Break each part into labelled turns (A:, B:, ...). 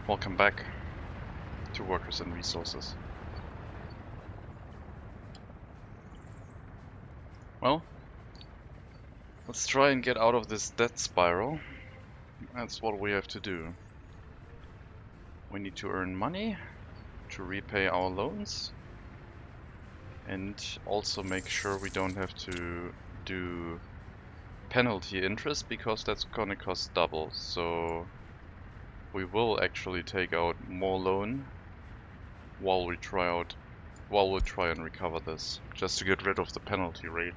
A: Welcome back to Workers and Resources. Well, let's try and get out of this debt spiral. That's what we have to do. We need to earn money to repay our loans and also make sure we don't have to do penalty interest because that's gonna cost double. So we will actually take out more loan while we try and recover this, just to get rid of the penalty rate.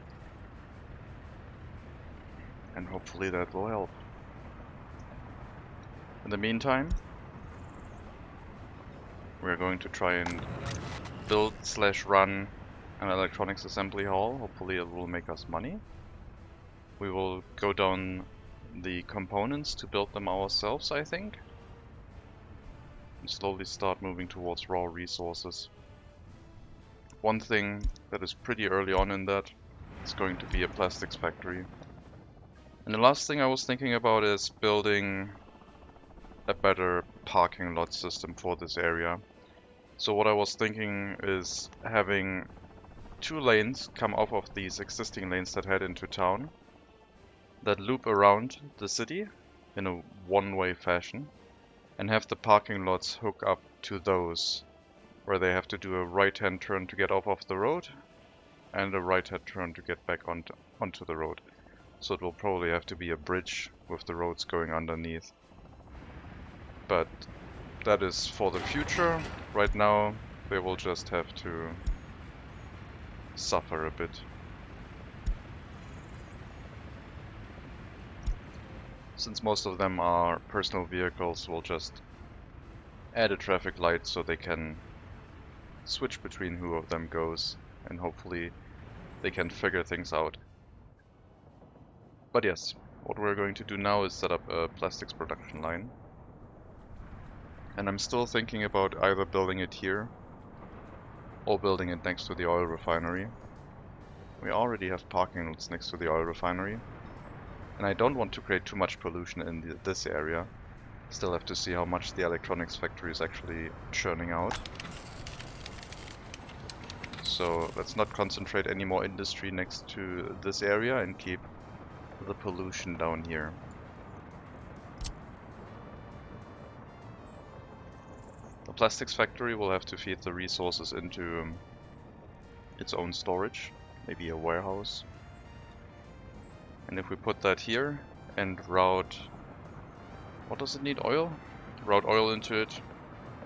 A: And hopefully that will help. In the meantime, we're going to try and build/run an electronics assembly hall. Hopefully it will make us money. We will go down the components to build them ourselves, I think. And slowly start moving towards raw resources. One thing that is pretty early on in that is going to be a plastics factory. And the last thing I was thinking about is building a better parking lot system for this area. So what I was thinking is having 2 lanes come off of these existing lanes that head into town, that loop around the city in a one-way fashion, and have the parking lots hook up to those, where they have to do a right-hand turn to get off of the road, and a right-hand turn to get back onto the road. So it will probably have to be a bridge with the roads going underneath. But that is for the future. Right now, they will just have to suffer a bit. Since most of them are personal vehicles, we'll just add a traffic light so they can switch between who of them goes, and hopefully they can figure things out. But yes, what we're going to do now is set up a plastics production line. And I'm still thinking about either building it here or building it next to the oil refinery. We already have parking lots next to the oil refinery. And I don't want to create too much pollution in this area. Still have to see how much the electronics factory is actually churning out. So let's not concentrate any more industry next to this area and keep the pollution down here. The plastics factory will have to feed the resources into its own storage, maybe a warehouse. And if we put that here and route, what does it need? Oil? Route oil into it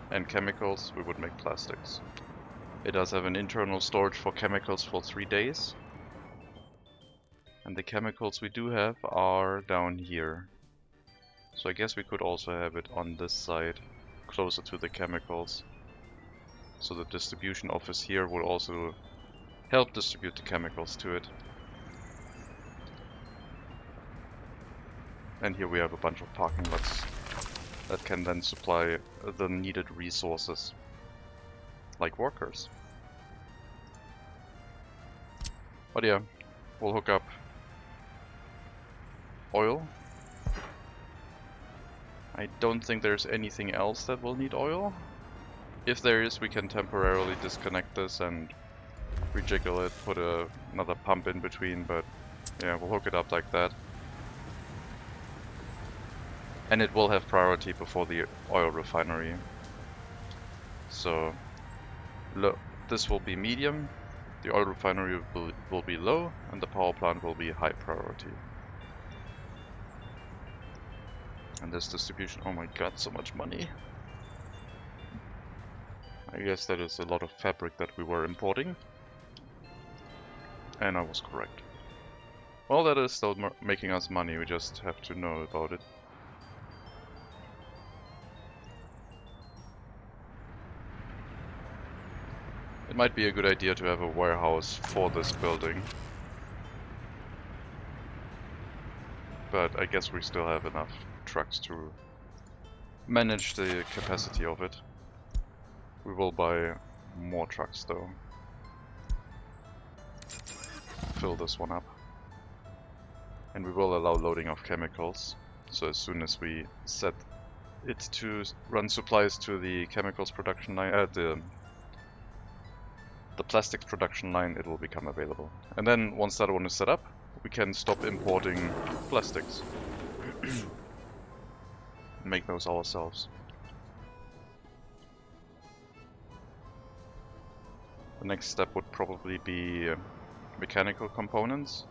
A: and chemicals, we would make plastics. It does have an internal storage for chemicals for 3 days. And the chemicals we do have are down here. So I guess we could also have it on this side, closer to the chemicals. So the distribution office here will also help distribute the chemicals to it. And here we have a bunch of parking lots that can then supply the needed resources, like workers. But yeah, we'll hook up oil. I don't think there's anything else that will need oil. If there is, we can temporarily disconnect this and rejiggle it, put another pump in between, but yeah, we'll hook it up like that. And it will have priority before the oil refinery. So this will be medium, the oil refinery will be low, and the power plant will be high priority. And this distribution, oh my god, so much money. I guess that is a lot of fabric that we were importing. And I was correct. Well, that is still making us money, we just have to know about it. It might be a good idea to have a warehouse for this building. But I guess we still have enough trucks to manage the capacity of it. We will buy more trucks though. Fill this one up. And we will allow loading of chemicals. So as soon as we set it to run supplies to the chemicals production line, the plastics production line, it will become available. And then once that one is set up, we can stop importing plastics. Make those ourselves. The next step would probably be mechanical components,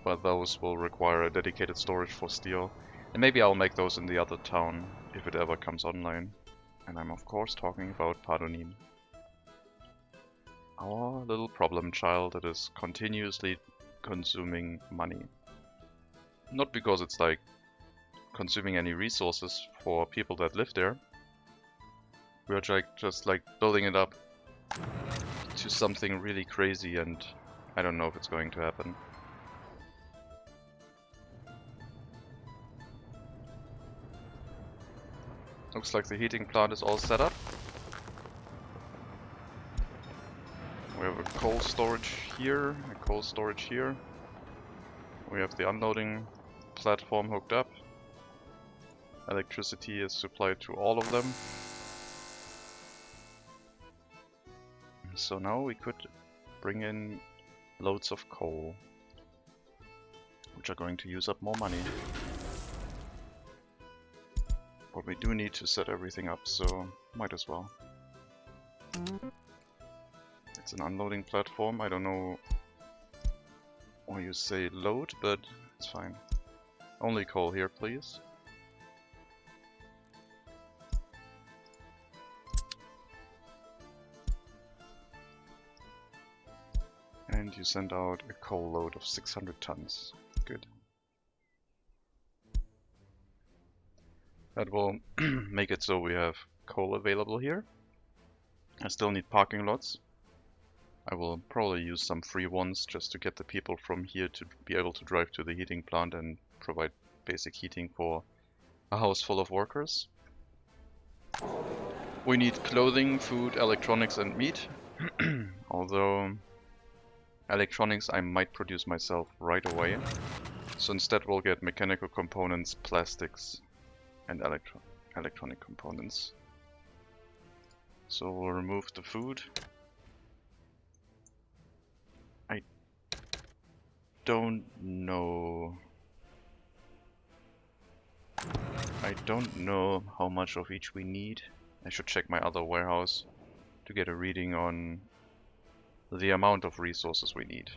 A: but those will require a dedicated storage for steel. And maybe I'll make those in the other town if it ever comes online. And I'm of course talking about Padonim. Our little problem child that is continuously consuming money. Not because it's like consuming any resources for people that live there. We're just like building it up to something really crazy, and I don't know if it's going to happen. Looks like the heating plant is all set up. We have a coal storage here, a coal storage here. We have the unloading platform hooked up. Electricity is supplied to all of them. So now we could bring in loads of coal, which are going to use up more money. But we do need to set everything up, so might as well. It's an unloading platform. I don't know why you say load, but it's fine. Only coal here, please. And you send out a coal load of 600 tons. Good. That will make it so we have coal available here. I still need parking lots. I will probably use some free ones just to get the people from here to be able to drive to the heating plant and provide basic heating for a house full of workers. We need clothing, food, electronics and meat. Although electronics I might produce myself right away. So instead we'll get mechanical components, plastics and electronic components. So we'll remove the food. I don't know how much of each we need. I should check my other warehouse to get a reading on the amount of resources we need.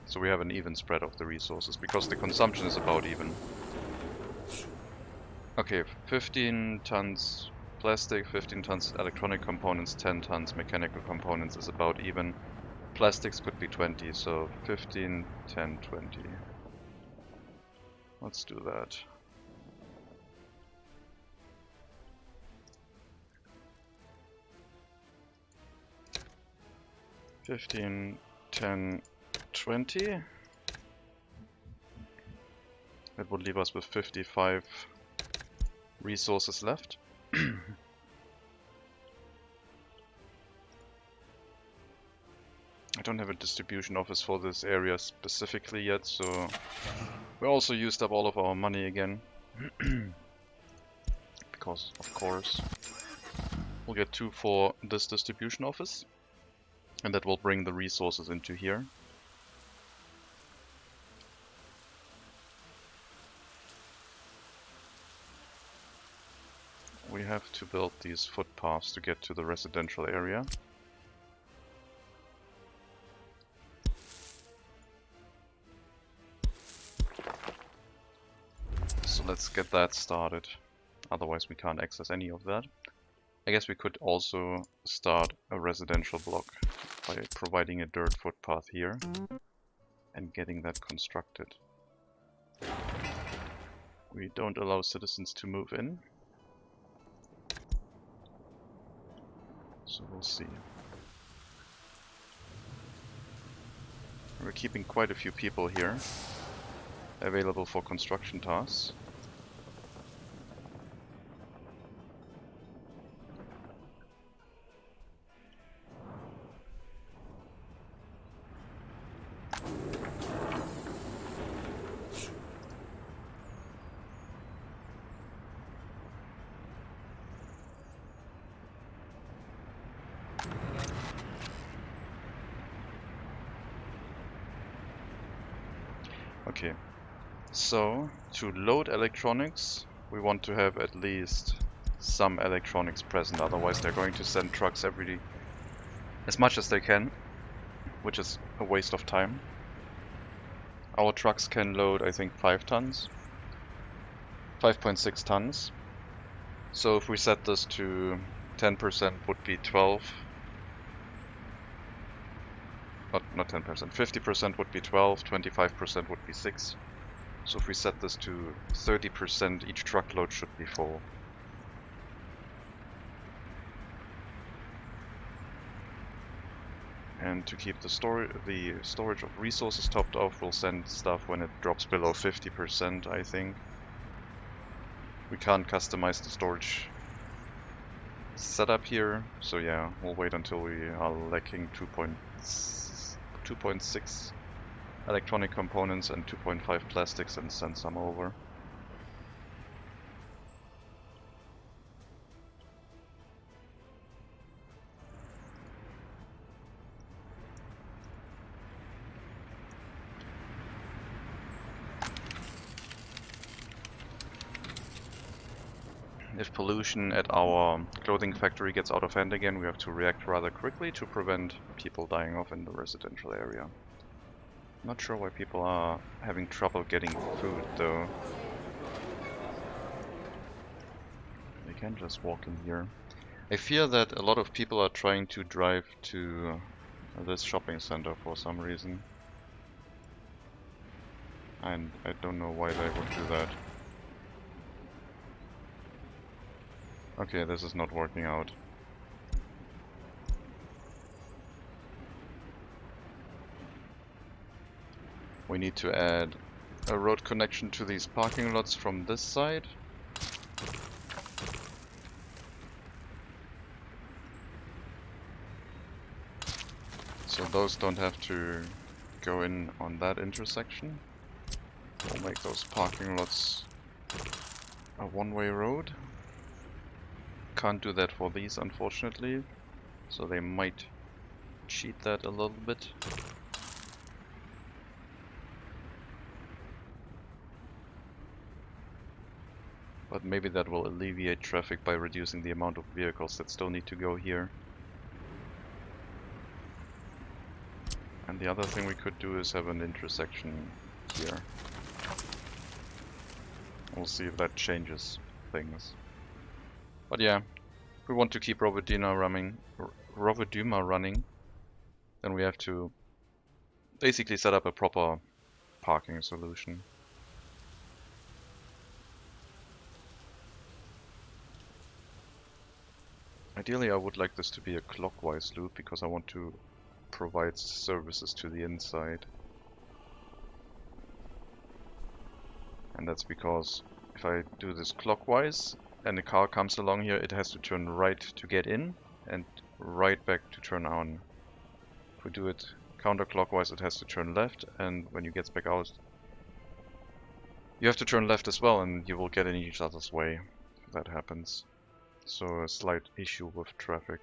A: So we have an even spread of the resources, because the consumption is about even. Okay, 15 tons plastic, 15 tons electronic components, 10 tons mechanical components is about even. Plastics could be 20, so 15, 10, 20. Let's do that. $15, 10, 20. That would leave us with 55 resources left. I don't have a distribution office for this area specifically yet, so we also used up all of our money again. Because, of course, we'll get 2 for this distribution office. And that will bring the resources into here. We have to build these footpaths to get to the residential area. So let's get that started. Otherwise we can't access any of that. I guess we could also start a residential block by providing a dirt footpath here and getting that constructed. We don't allow citizens to move in, so we'll see. We're keeping quite a few people here available for construction tasks. Okay, so to load electronics, we want to have at least some electronics present, otherwise they're going to send trucks as much as they can, which is a waste of time. Our trucks can load, I think, 5 tons, 5.6 tons. So if we set this to 10% would be 12. Not 10%, 50% would be 12, 25% would be 6. So if we set this to 30%, each truckload should be full. And to keep the storage of resources topped off, we'll send stuff when it drops below 50%, I think. We can't customize the storage setup here, so yeah, we'll wait until we are lacking 2.6 electronic components and 2.5 plastics and send some over. If pollution at our clothing factory gets out of hand again, we have to react rather quickly to prevent people dying off in the residential area. Not sure why people are having trouble getting food though. They can just walk in here. I fear that a lot of people are trying to drive to this shopping center for some reason. And I don't know why they would do that. Okay, this is not working out. We need to add a road connection to these parking lots from this side. So those don't have to go in on that intersection. We'll make those parking lots a one-way road. Can't do that for these, unfortunately, so they might cheat that a little bit. But maybe that will alleviate traffic by reducing the amount of vehicles that still need to go here. And the other thing we could do is have an intersection here. We'll see if that changes things. But yeah, if we want to keep Rovoduma running, then we have to basically set up a proper parking solution. Ideally, I would like this to be a clockwise loop because I want to provide services to the inside. And that's because if I do this clockwise and a car comes along here, it has to turn right to get in and right back to turn on. If we do it counterclockwise, it has to turn left, and when you get back out, you have to turn left as well, and you will get in each other's way if that happens. So a slight issue with traffic.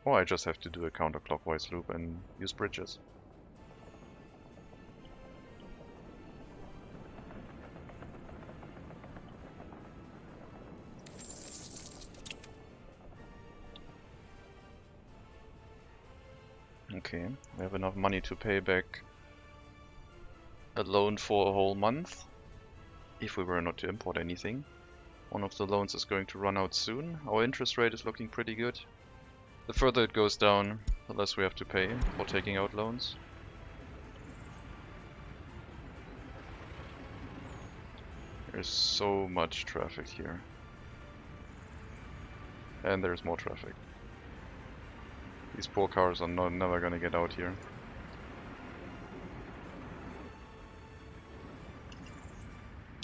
A: Or I just have to do a counterclockwise loop and use bridges. Okay, we have enough money to pay back a loan for a whole month, if we were not to import anything. One of the loans is going to run out soon. Our interest rate is looking pretty good. The further it goes down, the less we have to pay for taking out loans. There's so much traffic here. And there's more traffic. These poor cars are never gonna get out here.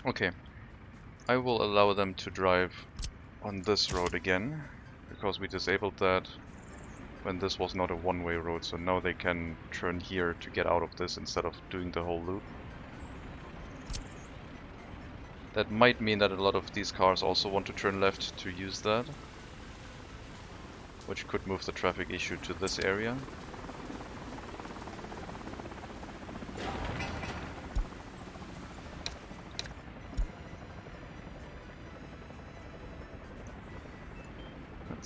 A: Okay, I will allow them to drive on this road again, because we disabled that when this was not a one-way road, so now they can turn here to get out of this instead of doing the whole loop. That might mean that a lot of these cars also want to turn left to use that, which could move the traffic issue to this area.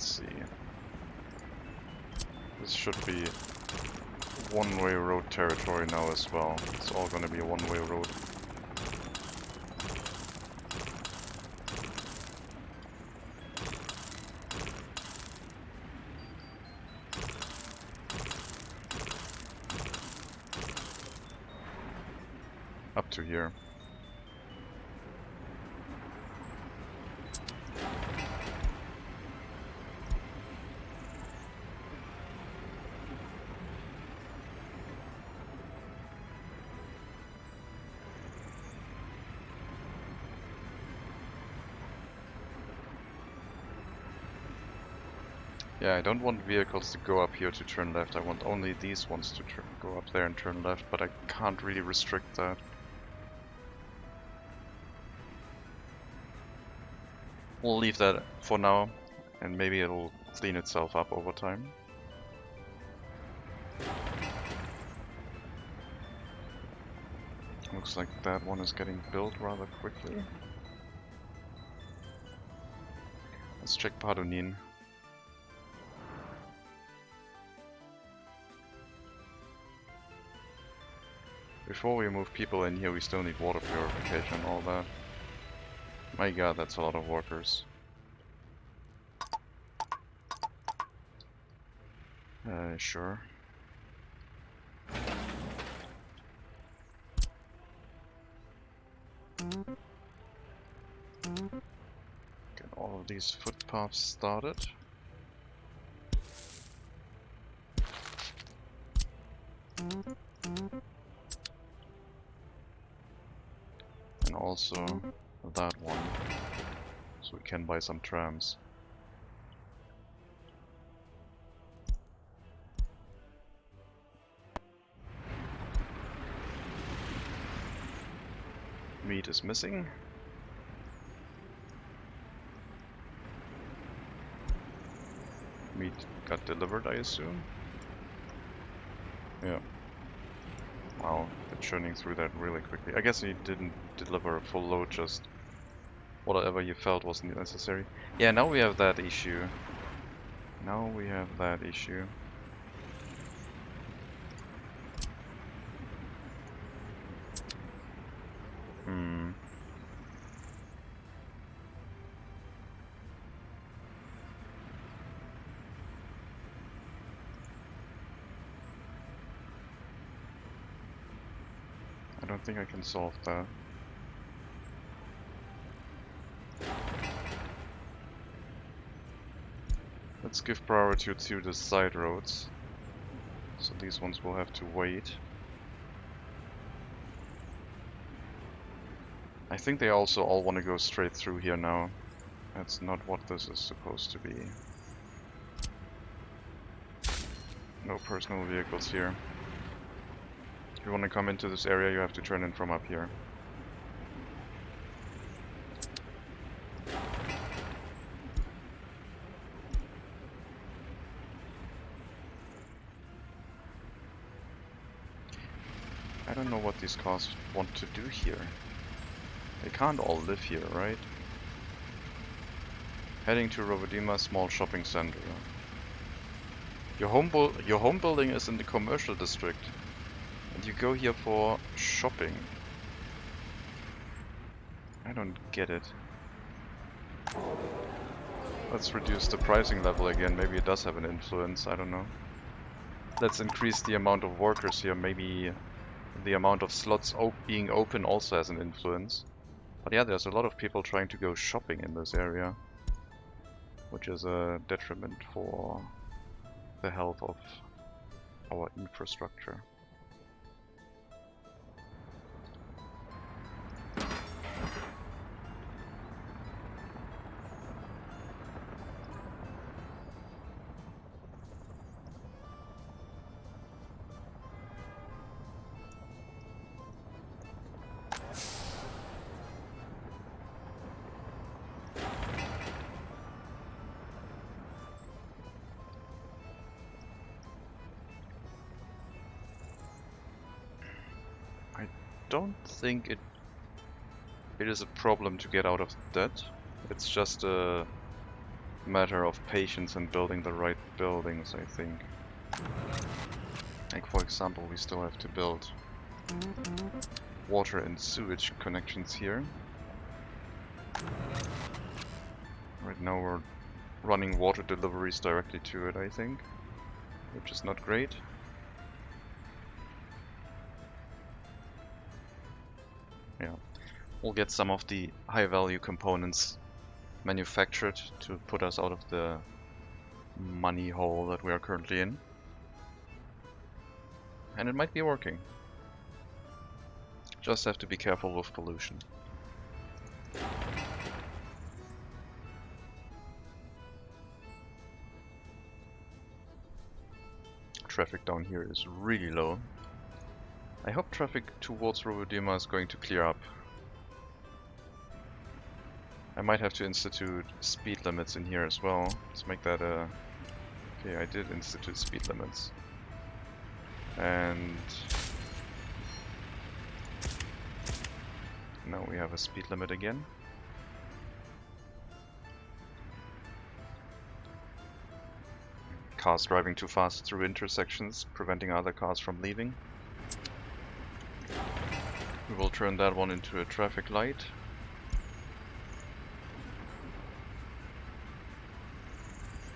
A: Let's see. This should be one-way road territory now as well. It's all gonna be a one-way road. Up to here. Yeah, I don't want vehicles to go up here to turn left. I want only these ones to go up there and turn left, but I can't really restrict that. We'll leave that for now, and maybe it'll clean itself up over time. Looks like that one is getting built rather quickly. Let's check Padonin. Before we move people in here, we still need water purification and all that. My god, that's a lot of workers. Sure. Get all of these footpaths started. And also that one, so we can buy some trams. Meat is missing. Meat got delivered, I assume. Yeah. Wow, they're churning through that really quickly. I guess he didn't deliver a full load, just whatever you felt wasn't necessary. Yeah, now we have that issue. Now we have that issue. I don't think I can solve that. Let's give priority to the side roads. So these ones will have to wait. I think they also all want to go straight through here now. That's not what this is supposed to be. No personal vehicles here. If you want to come into this area, you have to turn in from up here. I don't know what these cars want to do here. They can't all live here, right? Heading to Rovodima, small shopping center. Your home building is in the commercial district, and you go here for shopping. I don't get it. Let's reduce the pricing level again. Maybe it does have an influence. I don't know. Let's increase the amount of workers here. Maybe the amount of slots being open also has an influence. But yeah, there's a lot of people trying to go shopping in this area, which is a detriment for the health of our infrastructure. I don't think it is a problem to get out of debt. It's just a matter of patience and building the right buildings, I think. Like for example, we still have to build water and sewage connections here. Right now we're running water deliveries directly to it, I think, which is not great. Yeah, we'll get some of the high value components manufactured to put us out of the money hole that we are currently in. And it might be working. Just have to be careful with pollution. Traffic down here is really low. I hope traffic towards Rovodima is going to clear up. I might have to institute speed limits in here as well. Let's make that a... Okay, I did institute speed limits. And... now we have a speed limit again. Cars driving too fast through intersections, preventing other cars from leaving. We will turn that one into a traffic light.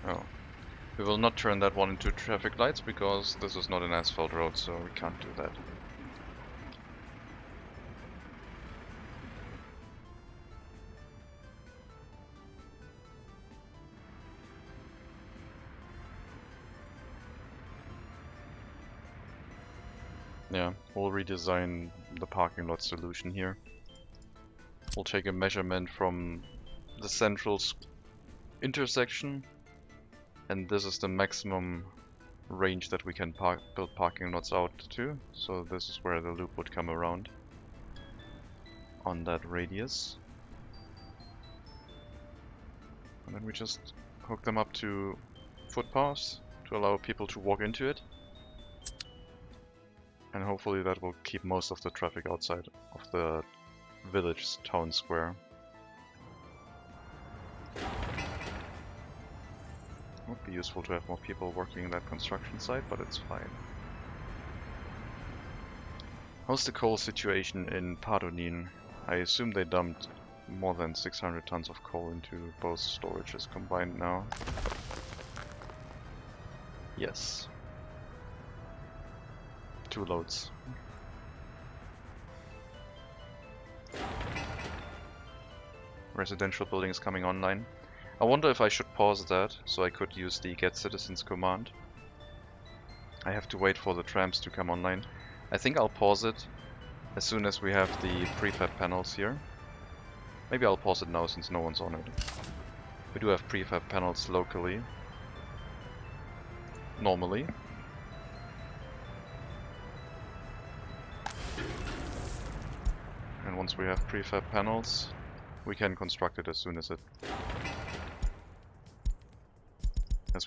A: Oh. We will not turn that one into traffic lights because this is not an asphalt road, so we can't do that. Yeah, we'll redesign the parking lot solution here. We'll take a measurement from the central intersection, and this is the maximum range that we can build parking lots out to. So this is where the loop would come around on that radius. And then we just hook them up to footpaths to allow people to walk into it. And hopefully that will keep most of the traffic outside of the village town square. Would be useful to have more people working in that construction site, but it's fine. How's the coal situation in Padonin? I assume they dumped more than 600 tons of coal into both storages combined now. Yes. 2 loads. Residential buildings coming online. I wonder if I should pause that so I could use the get citizens command. I have to wait for the trams to come online. I think I'll pause it as soon as we have the prefab panels here. Maybe I'll pause it now since no one's on it. We do have prefab panels locally. Normally. And once we have prefab panels, we can construct it as soon as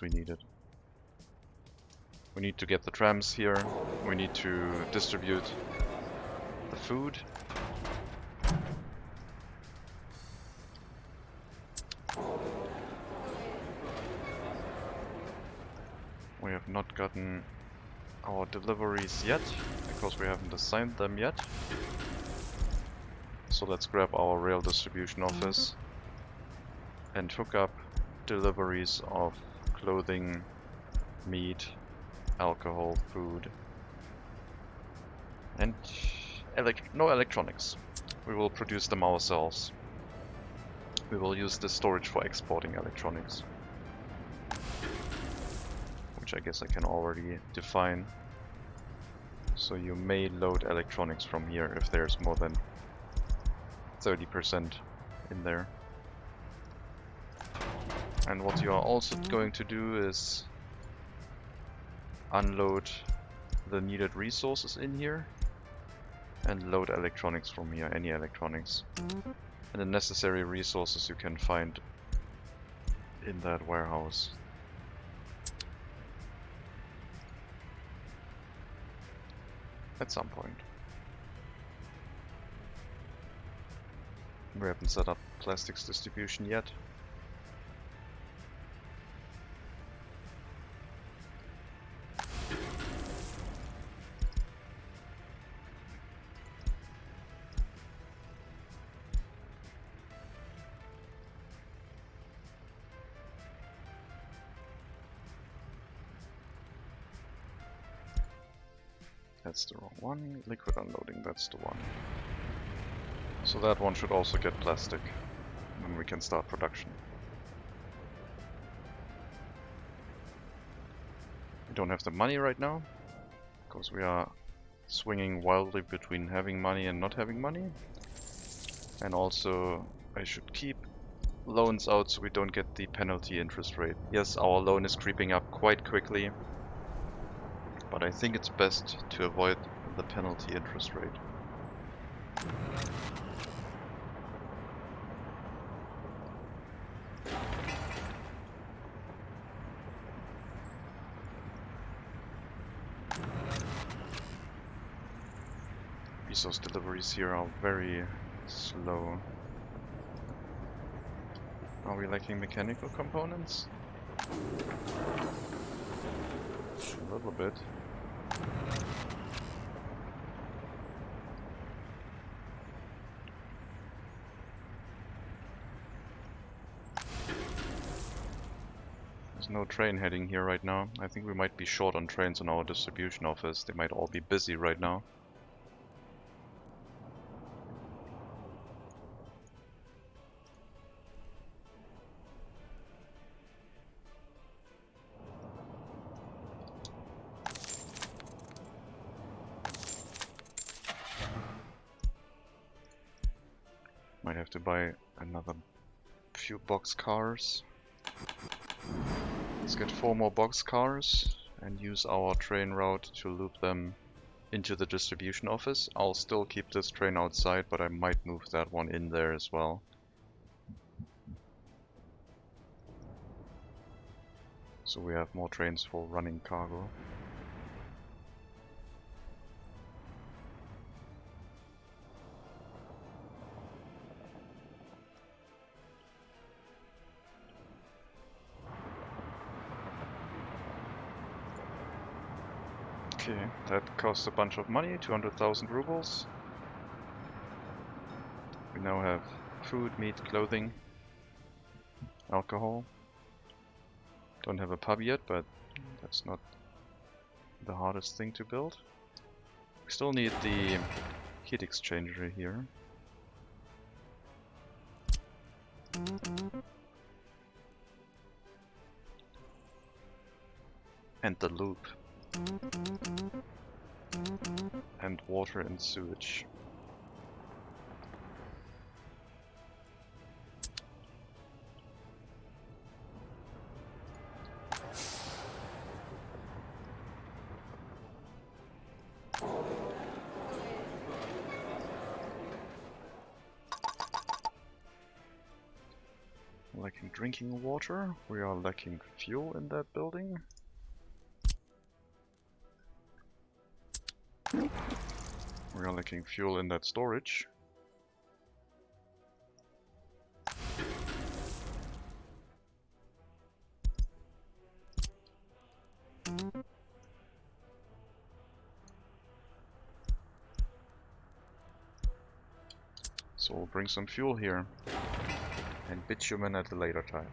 A: we need it. We need to get the trams here, we need to distribute the food. We have not gotten our deliveries yet, because we haven't assigned them yet. So let's grab our rail distribution office and hook up deliveries of clothing, meat, alcohol, food, and no electronics. We will produce them ourselves. We will use the storage for exporting electronics, which I guess I can already define. So you may load electronics from here if there's more than 30% in there. And what you are also going to do is unload the needed resources in here and load electronics from here, any electronics. And the necessary resources you can find in that warehouse. At some point. We haven't set up plastics distribution yet. That's the wrong one. Liquid unloading, that's the one. So that one should also get plastic. Then we can start production. We don't have the money right now, because we are swinging wildly between having money and not having money. And also, I should keep loans out so we don't get the penalty interest rate. Yes, our loan is creeping up quite quickly, but I think it's best to avoid the penalty interest rate. Resource deliveries here are very slow. Are we lacking mechanical components? A little bit. There's no train heading here right now. I think we might be short on trains on our distribution office. They might all be busy right now. Might have to buy another few box cars. Let's get 4 more box cars and use our train route to loop them into the distribution office. I'll still keep this train outside, but I might move that one in there as well. So we have more trains for running cargo. Okay, that costs a bunch of money, 200,000 rubles. We now have food, meat, clothing, alcohol. Don't have a pub yet, but that's not the hardest thing to build. We still need the heat exchanger here. And the loop. And water and sewage. Lacking drinking water. We are lacking fuel in that building. We are lacking fuel in that storage. So we'll bring some fuel here. And bitumen at a later time.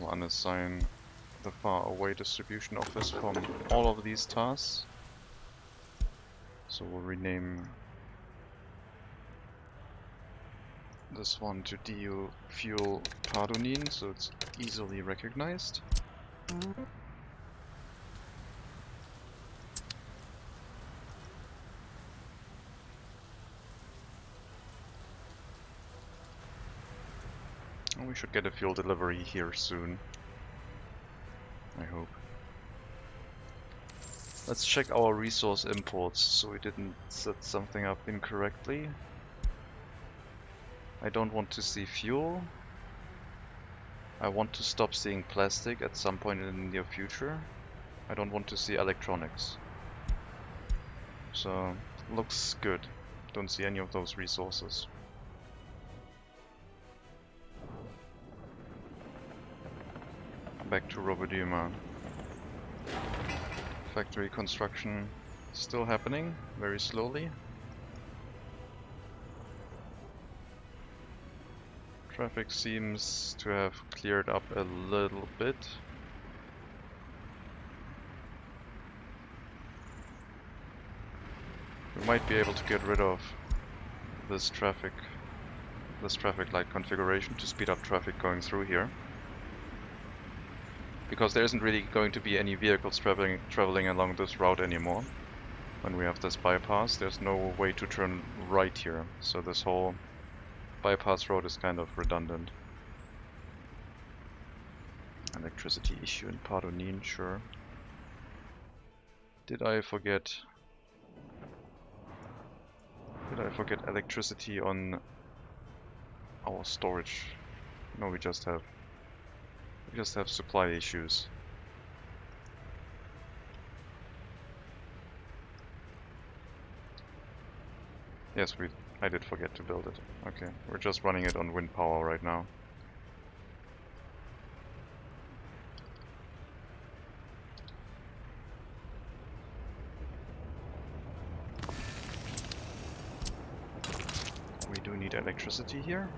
A: We'll unassign the far away distribution office from all of these tasks. So we'll rename this one to DU Fuel Pardonin, so it's easily recognized. And we should get a fuel delivery here soon, I hope. Let's check our resource imports so we didn't set something up incorrectly. I don't want to see fuel. I want to stop seeing plastic at some point in the near future. I don't want to see electronics. So, looks good. Don't see any of those resources. Back to Robodima. Factory construction. Still happening, very slowly. Traffic seems to have cleared up a little bit. We might be able to get rid of this traffic light configuration to speed up traffic going through here. Because there isn't really going to be any vehicles traveling along this route anymore. When we have this bypass, there's no way to turn right here, so this whole bypass road is kind of redundant. Electricity issue in Pardonin, sure. Did I forget electricity on our storage? No, we just have supply issues. Yes, I did forget to build it. Okay, we're just running it on wind power right now. We do need electricity here.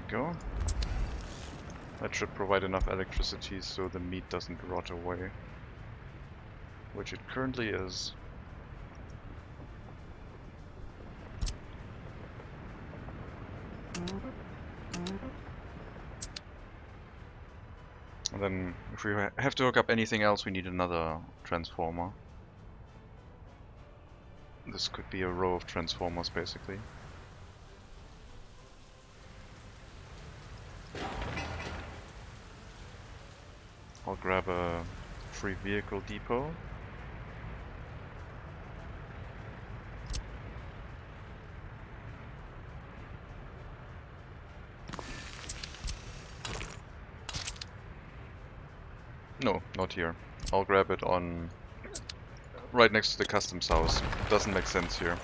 A: Go. That should provide enough electricity so the meat doesn't rot away, which it currently is. And then if we have to hook up anything else, we need another transformer. This could be a row of transformers basically. I'll grab a free vehicle depot. No, not here. I'll grab it on right next to the customs house. Doesn't make sense here.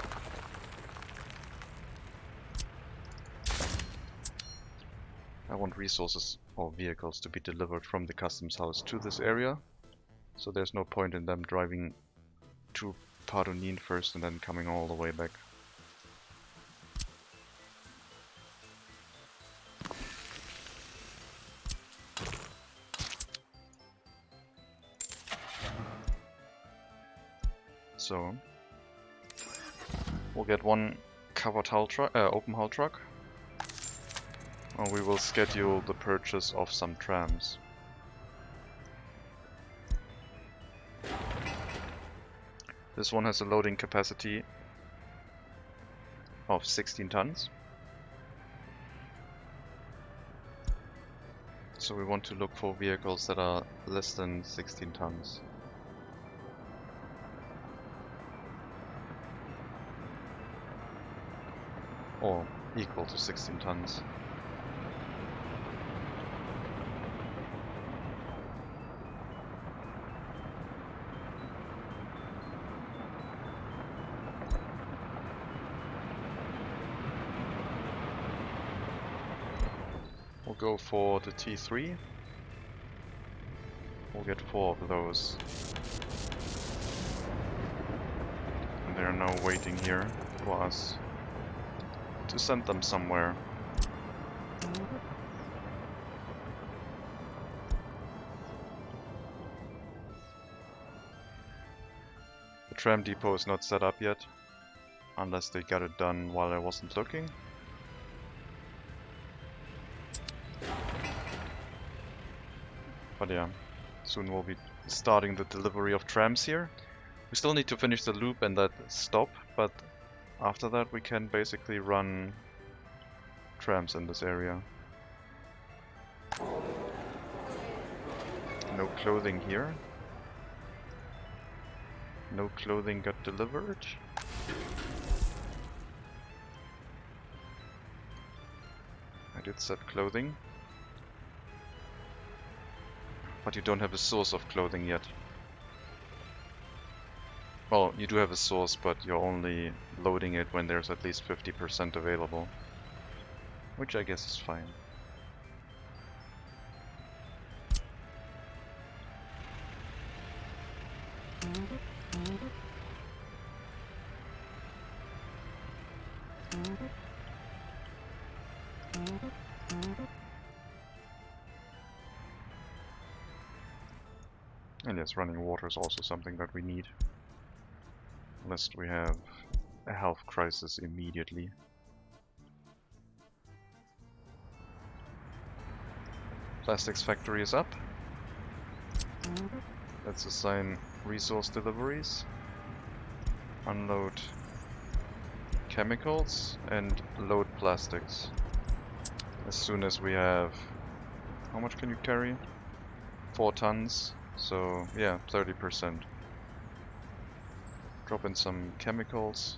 A: I want resources or vehicles to be delivered from the customs house to this area, so there's no point in them driving to Pardonin first and then coming all the way back. So we'll get one covered hull truck, open hull truck. And we will schedule the purchase of some trams. This one has a loading capacity of 16 tons. So we want to look for vehicles that are less than 16 tons. Or equal to 16 tons. We'll go for the T3. We'll get 4 of those. And they're now waiting here for us to send them somewhere. The tram depot is not set up yet, unless they got it done while I wasn't looking. But yeah, soon we'll be starting the delivery of trams here. We still need to finish the loop and that stop, but after that we can basically run trams in this area. No clothing here. No clothing got delivered. I did set clothing. But you don't have a source of clothing yet. Well, you do have a source, but you're only loading it when there's at least 50% available. Which I guess is fine. And yes, running water is also something that we need. Lest we have a health crisis immediately. Plastics factory is up. Let's assign resource deliveries. Unload chemicals and load plastics. As soon as we have... How much can you carry? 4 tons. So yeah, 30%. Drop in some chemicals.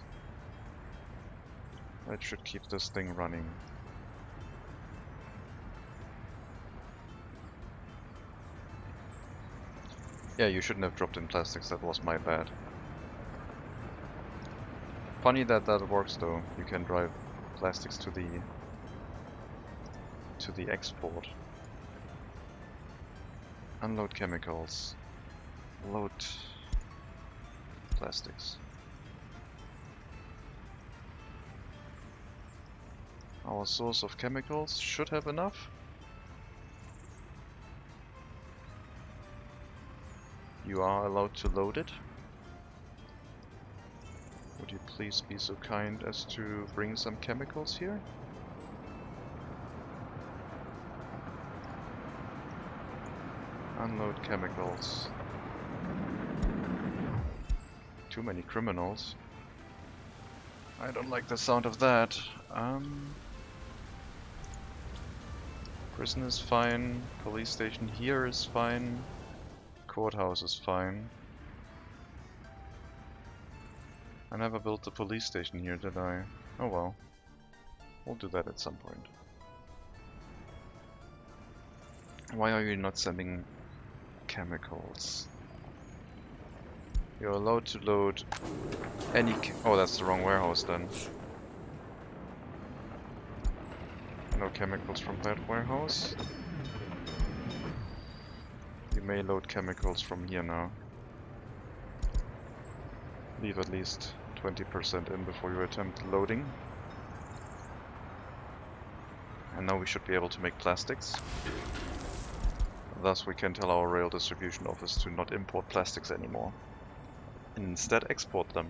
A: That should keep this thing running. Yeah, you shouldn't have dropped in plastics, that was my bad. Funny that that works though. You can drive plastics to the export. Unload chemicals. Load plastics. Our source of chemicals should have enough. You are allowed to load it. Would you please be so kind as to bring some chemicals here? Unload chemicals. Too many criminals. I don't like the sound of that. Prison is fine. Police station here is fine. Courthouse is fine. I never built the police station here, did I? Oh well. We'll do that at some point. Why are you not sending chemicals? You're allowed to load any oh, that's the wrong warehouse then. No chemicals from that warehouse. You may load chemicals from here now. Leave at least 20% in before you attempt loading. And now we should be able to make plastics. Thus we can tell our rail distribution office to not import plastics anymore. And instead export them.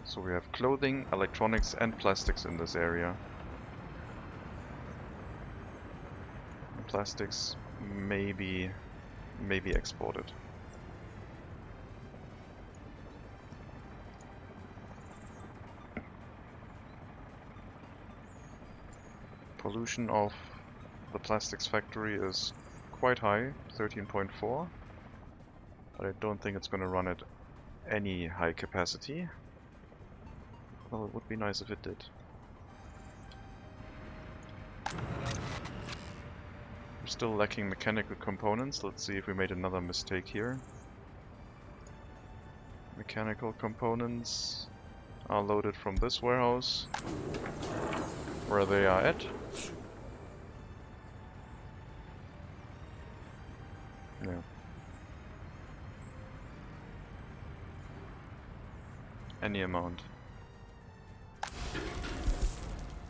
A: So we have clothing, electronics and plastics in this area. And plastics may be exported. Pollution of the plastics factory is quite high, 13.4. But I don't think it's going to run at any high capacity. Well, it would be nice if it did. We're still lacking mechanical components. Let's see if we made another mistake here. Mechanical components are loaded from this warehouse, where they are at. Yeah. Any amount.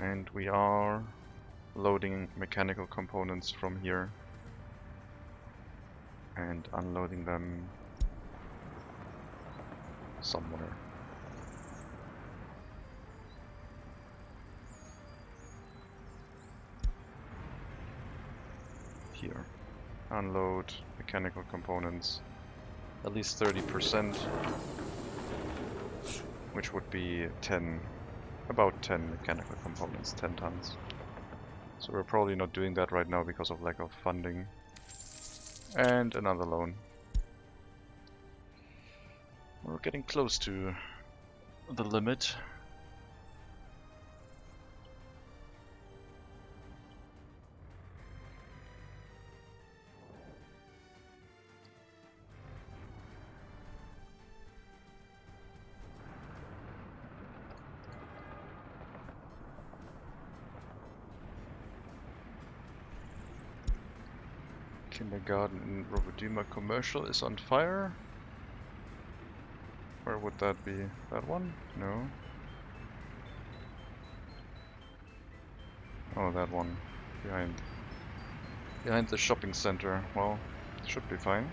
A: And we are loading mechanical components from here and unloading them somewhere. Here. Unload mechanical components, at least 30%. which would be 10, about 10 mechanical components, 10 tons. So we're probably not doing that right now because of lack of funding. And another loan. We're getting close to the limit. Kindergarten in Rovodima Commercial is on fire. Where would that be? That one? No. Oh, that one. Behind the shopping center. Well, should be fine.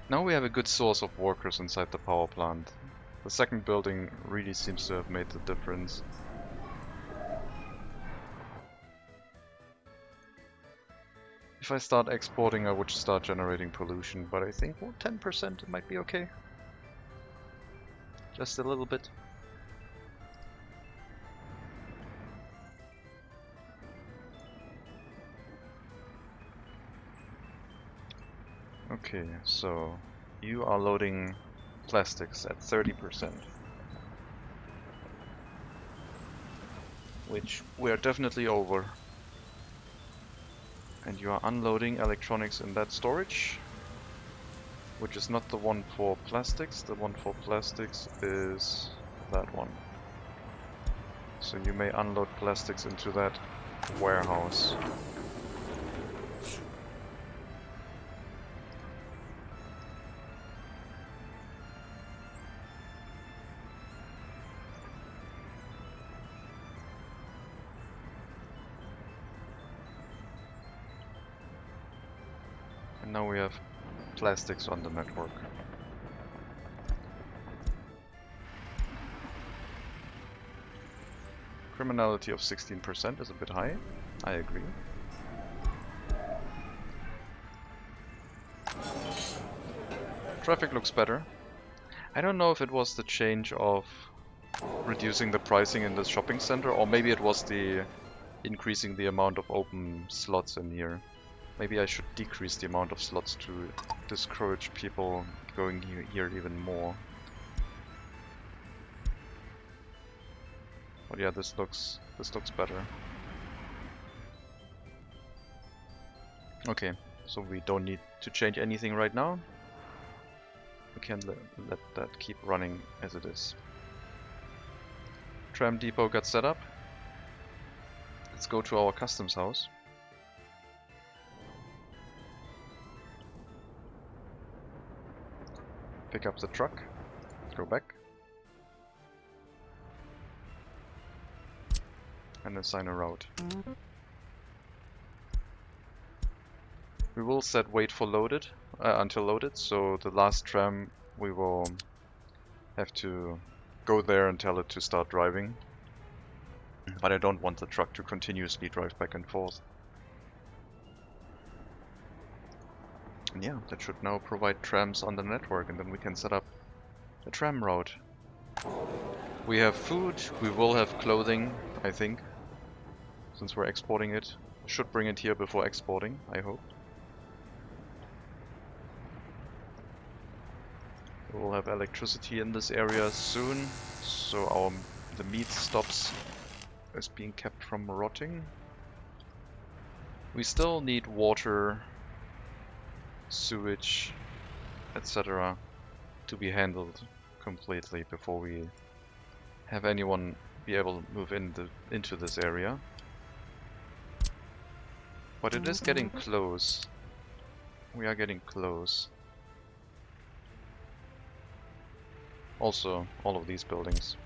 A: Now we have a good source of workers inside the power plant. The second building really seems to have made the difference. If I start exporting, I would start generating pollution, but I think, well, 10% might be okay. Just a little bit. Okay, so you are loading plastics at 30%. Which we are definitely over. And you are unloading electronics in that storage, which is not the one for plastics. The one for plastics is that one. So you may unload plastics into that warehouse. And now we have plastics on the network. Criminality of 16% is a bit high, I agree. Traffic looks better. I don't know if it was the change of reducing the pricing in the shopping center, or maybe it was the increasing the amount of open slots in here. Maybe I should decrease the amount of slots to discourage people going here even more. But yeah, this looks better. Okay, so we don't need to change anything right now. We can let that keep running as it is. Tram depot got set up. Let's go to our customs house. Pick up the truck, go back, and assign a route. We will set wait for loaded until loaded, so the last tram we will have to go there and tell it to start driving. But I don't want the truck to continuously drive back and forth. And yeah, that should now provide trams on the network, and then we can set up a tram route. We have food, we will have clothing, I think, since we're exporting it. Should bring it here before exporting, I hope. We'll have electricity in this area soon, so the meat stops as being kept from rotting. We still need water, sewage, etc. to be handled completely before we have anyone be able to move into this area. But it is getting close. We are getting close. Also, all of these buildings.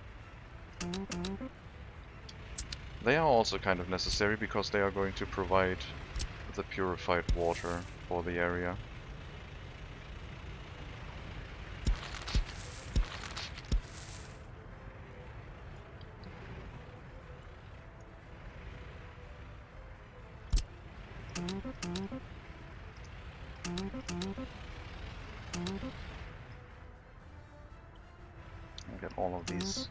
A: They are also kind of necessary because they are going to provide the purified water for the area. I'll get all of these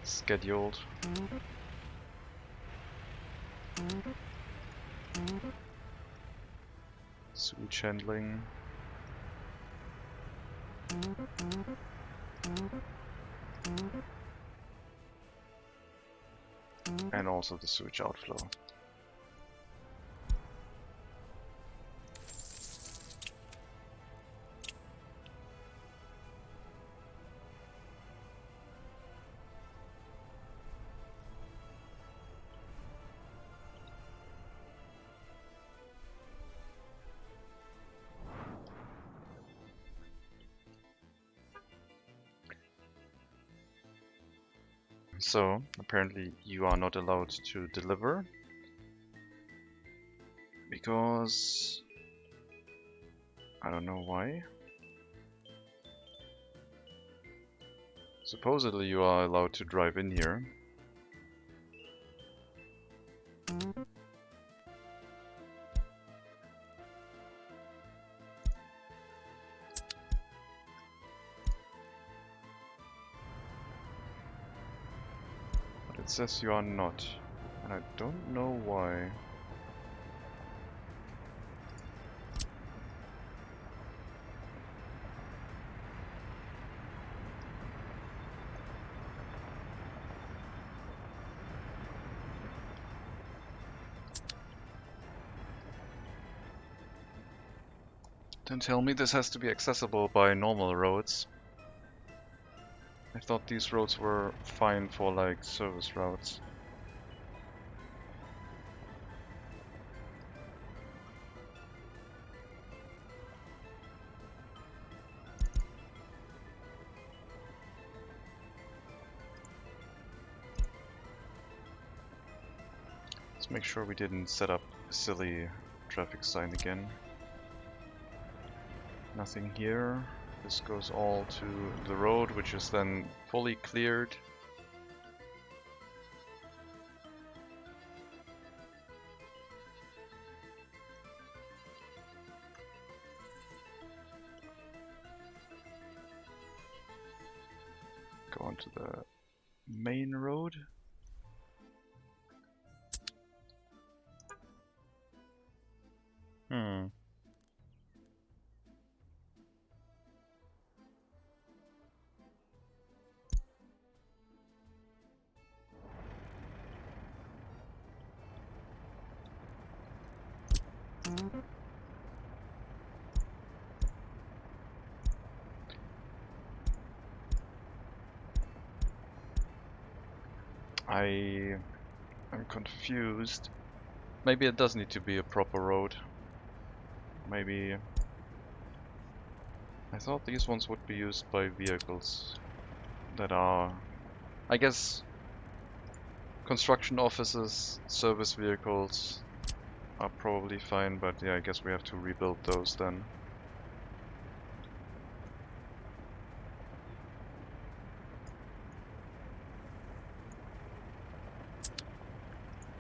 A: scheduled. Sewage handling. And also the sewage outflow. So, apparently you are not allowed to deliver because I don't know why. Supposedly you are allowed to drive in here. But it says you are not. And I don't know why. Don't tell me this has to be accessible by normal roads. I thought these roads were fine for like service routes. Let's make sure we didn't set up a silly traffic sign again. Nothing here. This goes all to the road, which is then fully cleared. Go onto the main road. I am confused. Maybe it does need to be a proper road. Maybe... I thought these ones would be used by vehicles that are, I guess, construction offices, service vehicles are probably fine, but yeah, I guess we have to rebuild those then.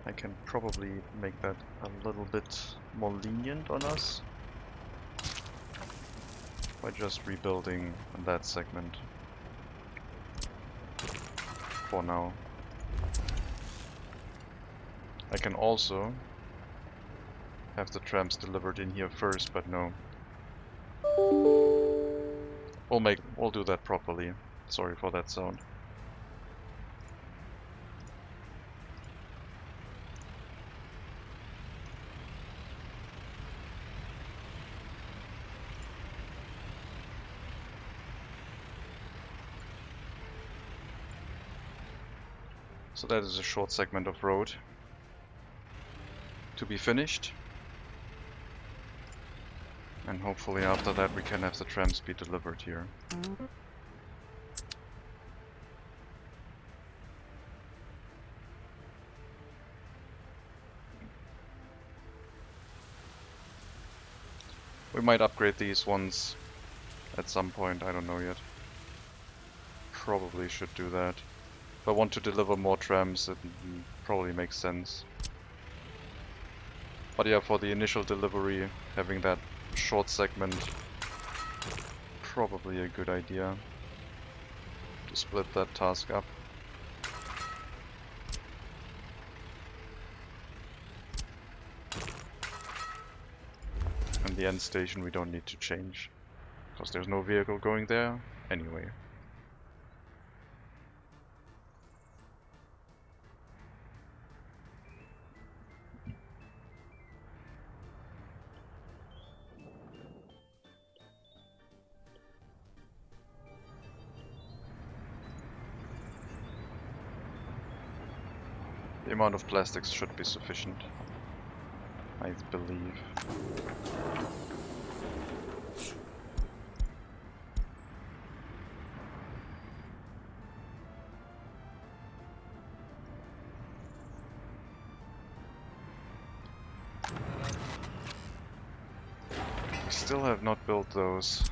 A: I can probably make that a little bit more lenient on us by just rebuilding that segment for now. I can also have the trams delivered in here first, but no. We'll do that properly. Sorry for that sound. So that is a short segment of road to be finished. And hopefully after that we can have the trams be delivered here. We might upgrade these ones at some point, I don't know yet. Probably should do that. If I want to deliver more trams, it probably makes sense. But yeah, for the initial delivery, having that short segment, probably a good idea to split that task up. And the end station we don't need to change, because there's no vehicle going there anyway. The amount of plastics should be sufficient, I believe. I still have not built those.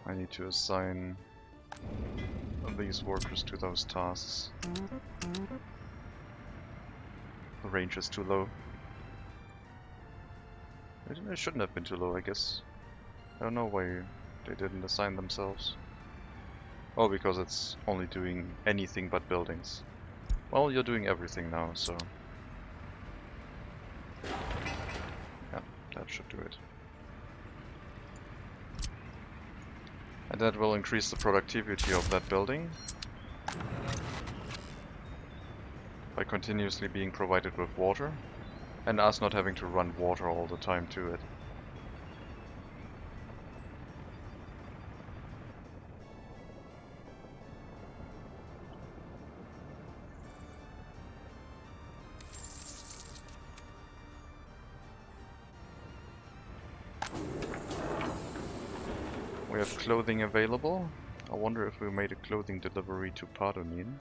A: I need to assign these workers to those tasks. The range is too low. It shouldn't have been too low, I guess. I don't know why they didn't assign themselves. Oh, because it's only doing anything but buildings. Well, you're doing everything now, so... yeah, that should do it. And that will increase the productivity of that building by continuously being provided with water, and us not having to run water all the time to it. We have clothing available. I wonder if we made a clothing delivery to Pardonin.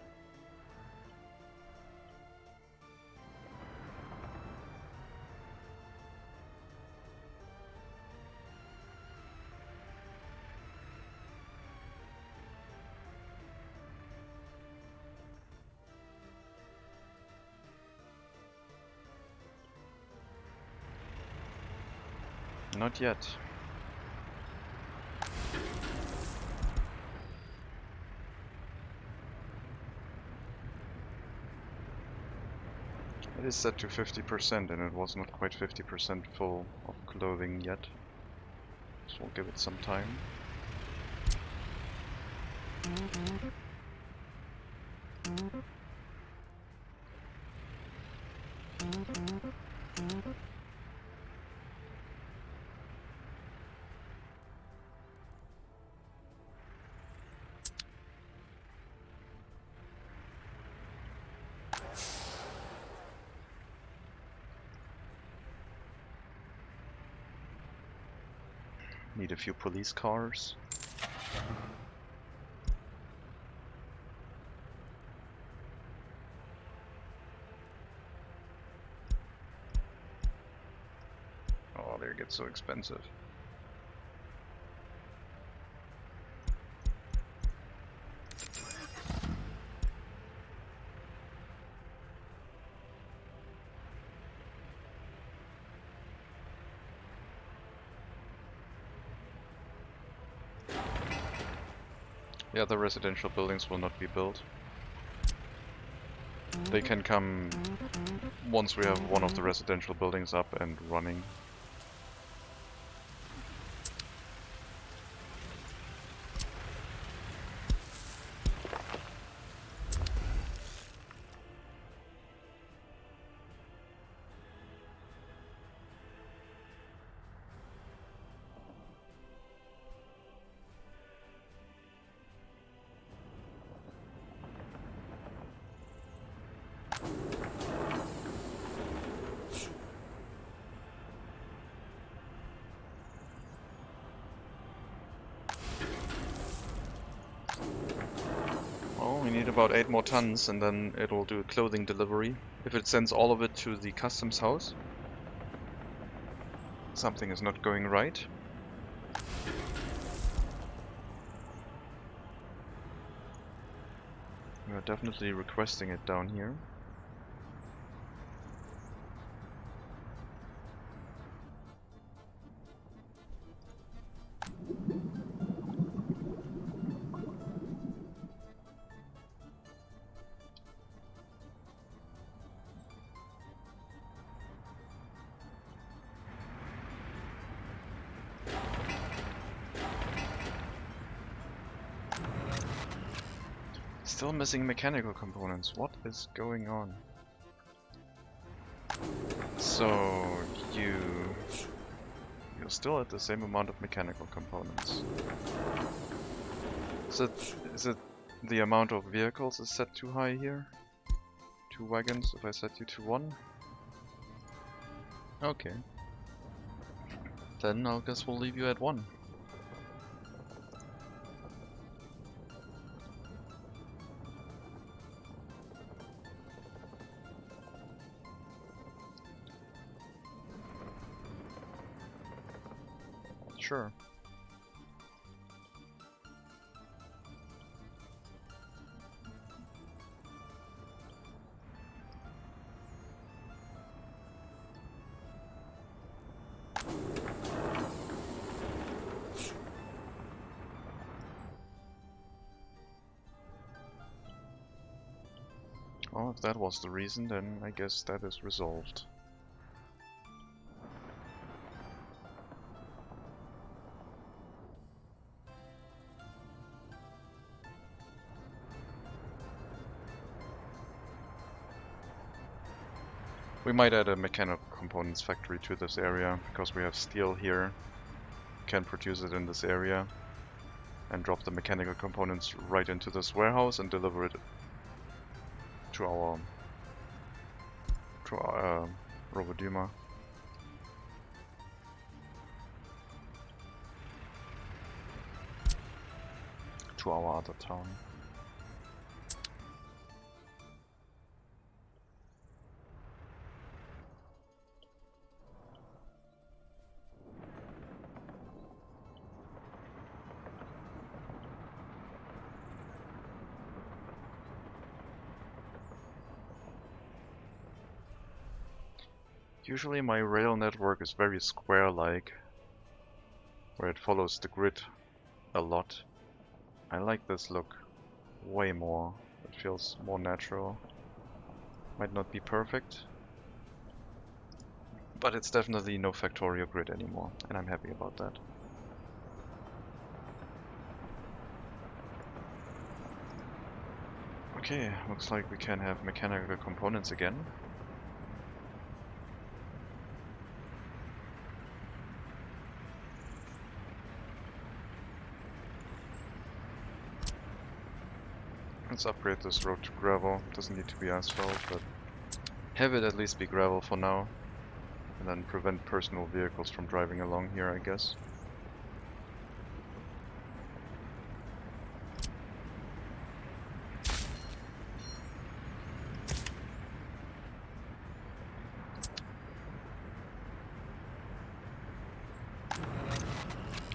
A: Not yet. It is set to 50% and it was not quite 50% full of clothing yet. So we'll give it some time. Need a few police cars. Oh, they get so expensive. The other residential buildings will not be built. They can come once we have one of the residential buildings up and running. We need about 8 more tons and then it'll do a clothing delivery. If it sends all of it to the customs house, something is not going right. We are definitely requesting it down here. Still missing mechanical components. What is going on? So you're still at the same amount of mechanical components. Is it the amount of vehicles is set too high here? 2 wagons if I set you to 1? Okay. Then I guess we'll leave you at 1. Sure. Well, if that was the reason, then I guess that is resolved. We might add a mechanical components factory to this area, because we have steel here. Can produce it in this area. And drop the mechanical components right into this warehouse and deliver it to our Rovoduma. To our other town. Usually my rail network is very square-like, where it follows the grid a lot. I like this look way more. It feels more natural. Might not be perfect, but it's definitely no factorial grid anymore, and I'm happy about that. Okay, looks like we can have mechanical components again. Let's upgrade this road to gravel. Doesn't need to be asphalt, but have it at least be gravel for now. And then prevent personal vehicles from driving along here, I guess.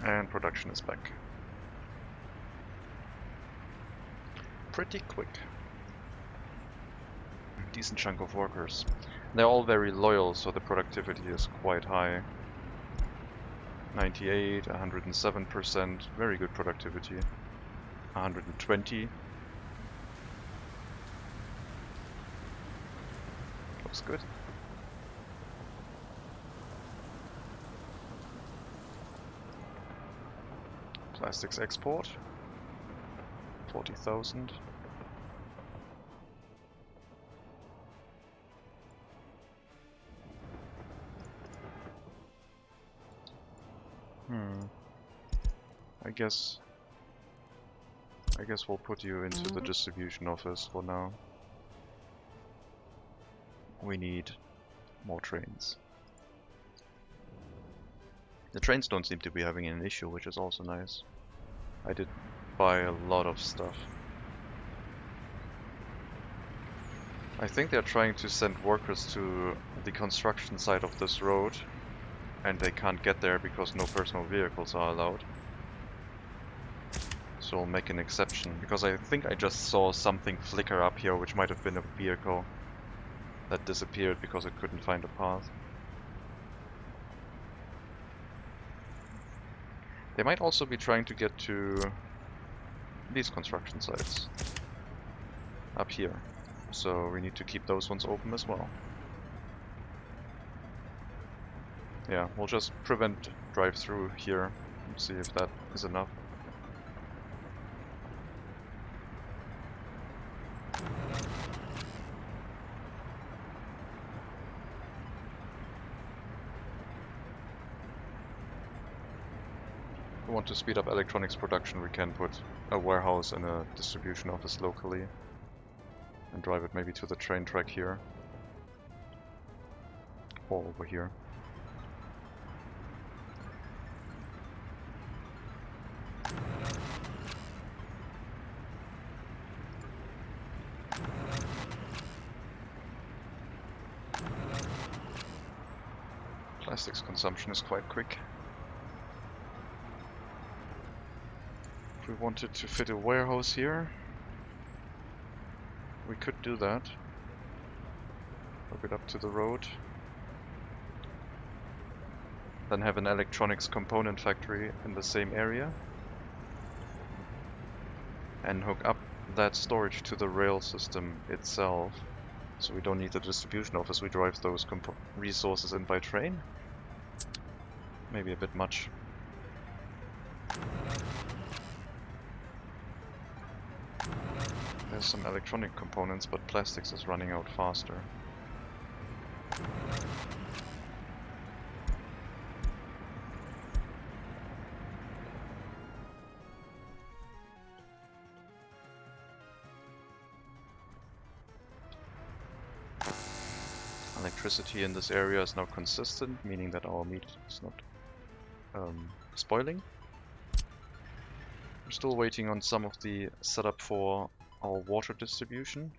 A: And production is back. Pretty quick. Decent chunk of workers. They're all very loyal, so the productivity is quite high. 98, 107%, very good productivity. 120. Looks good. Plastics export. 40,000. I guess we'll put you into the distribution office for now. We need more trains. The trains don't seem to be having an issue, which is also nice. I did buy a lot of stuff. I think they're trying to send workers to the construction site of this road, and they can't get there because no personal vehicles are allowed. So I'll make an exception, because I think I just saw something flicker up here, which might have been a vehicle that disappeared because it couldn't find a path. They might also be trying to get to these construction sites up here, so we need to keep those ones open as well. Yeah, we'll just prevent drive-through here and see if that is enough. we want to speed up electronics production, we can put a warehouse and a distribution office locally and drive it maybe to the train track here or over here. Plastics consumption is quite quick. If we wanted to fit a warehouse here, we could do that. Hook it up to the road. Then have an electronics component factory in the same area. And hook up that storage to the rail system itself. So we don't need the distribution office, we drive those resources in by train. Maybe a bit much. There's some electronic components, but plastics is running out faster. Electricity in this area is now consistent, meaning that our meat is not spoiling. We're still waiting on some of the setup for our water distribution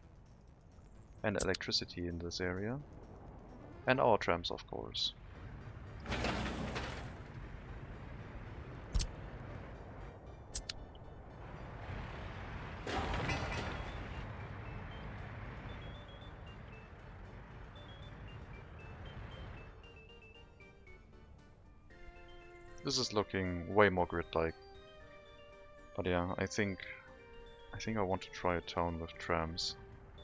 A: and electricity in this area, and our trams, of course. This is looking way more grid-like. But yeah, I think I want to try a town with trams.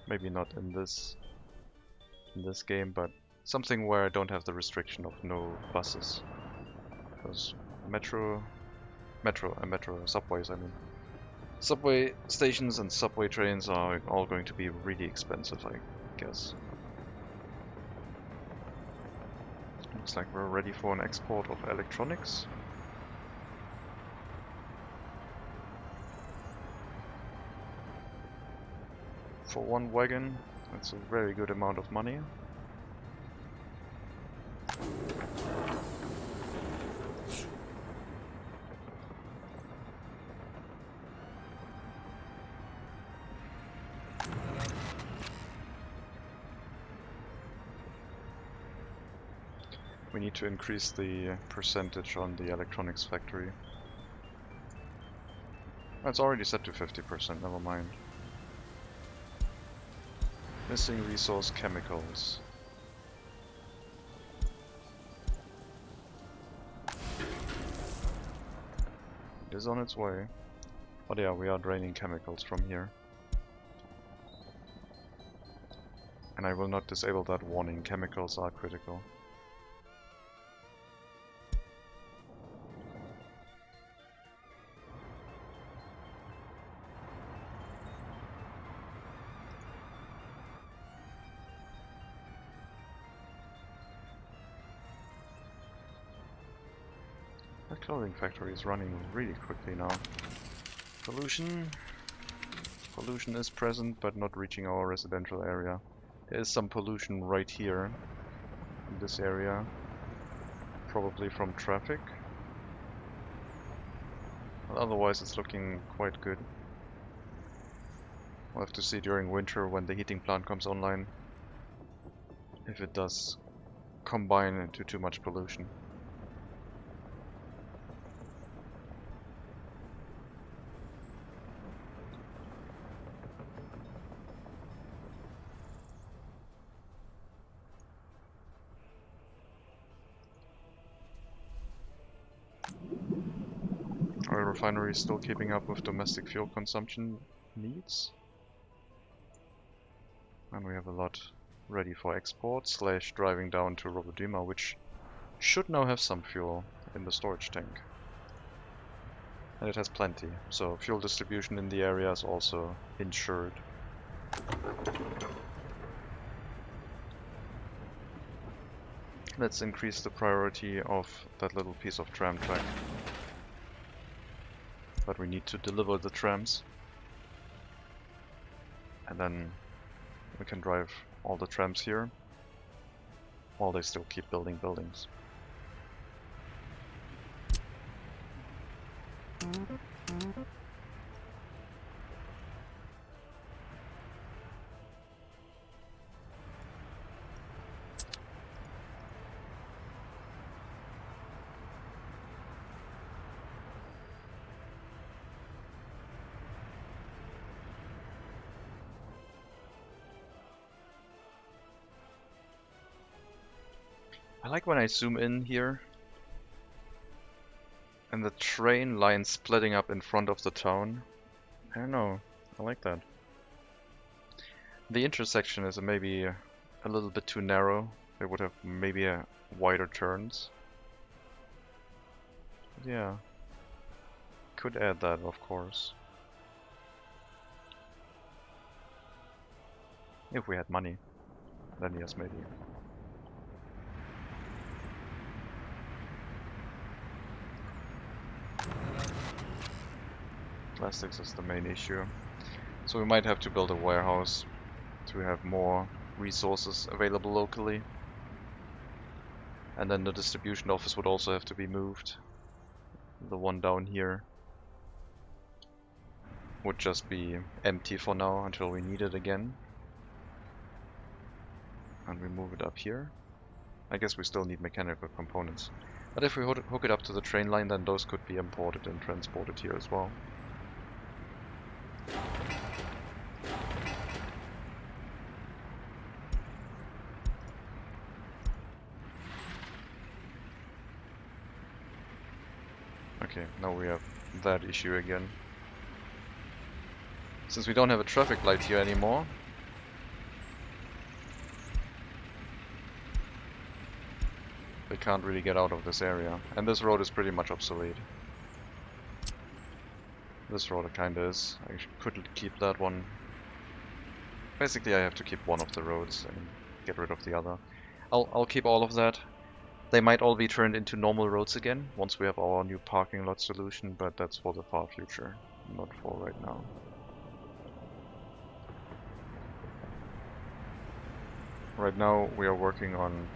A: Maybe not in this game, but something where I don't have the restriction of no buses. Because subways, I mean. Subway stations and subway trains are all going to be really expensive, I guess. Looks like we're ready for an export of electronics. For one wagon, that's a very good amount of money. We need to increase the percentage on the electronics factory. It's already set to 50%, never mind. Missing resource chemicals. It is on its way. But yeah, we are draining chemicals from here. And I will not disable that warning, chemicals are critical. The clothing factory is running really quickly now. Pollution. Pollution is present, but not reaching our residential area. There is some pollution right here, in this area. Probably from traffic. But otherwise it's looking quite good. We'll have to see during winter when the heating plant comes online if it does combine into too much pollution. Our refinery is still keeping up with domestic fuel consumption needs. And we have a lot ready for export / driving down to Robodima, which should now have some fuel in the storage tank. And it has plenty, so fuel distribution in the area is also ensured. Let's increase the priority of that little piece of tram track. but we need to deliver the trams. And then we can drive all the trams here, while they still keep building buildings. I like when I zoom in here and the train line splitting up in front of the town. I don't know, I like that. The intersection is maybe a little bit too narrow. They would have maybe wider turns. But yeah, could add that, of course. If we had money, then yes, maybe. Plastics is the main issue. So we might have to build a warehouse to have more resources available locally. And then the distribution office would also have to be moved. The one down here would just be empty for now until we need it again. And we move it up here. I guess we still need mechanical components. But if we hook it up to the train line, then those could be imported and transported here as well. Okay, now we have that issue again. Since we don't have a traffic light here anymore, they can't really get out of this area. And this road is pretty much obsolete. This road kinda is. I could keep that one. Basically I have to keep one of the roads and get rid of the other. I'll keep all of that. They might all be turned into normal roads again once we have our new parking lot solution, but that's for the far future, not for right now. Right now we are working on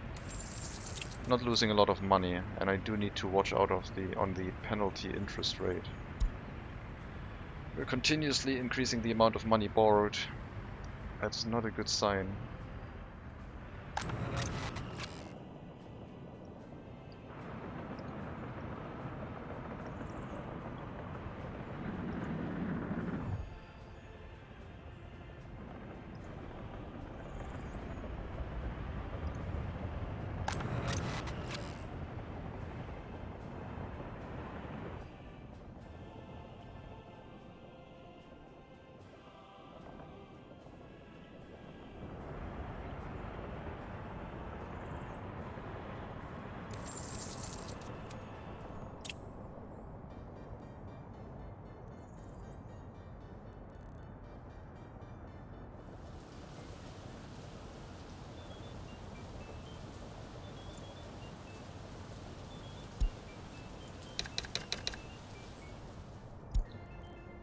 A: not losing a lot of money, and I do need to watch out on the penalty interest rate. We're continuously increasing the amount of money borrowed. That's not a good sign.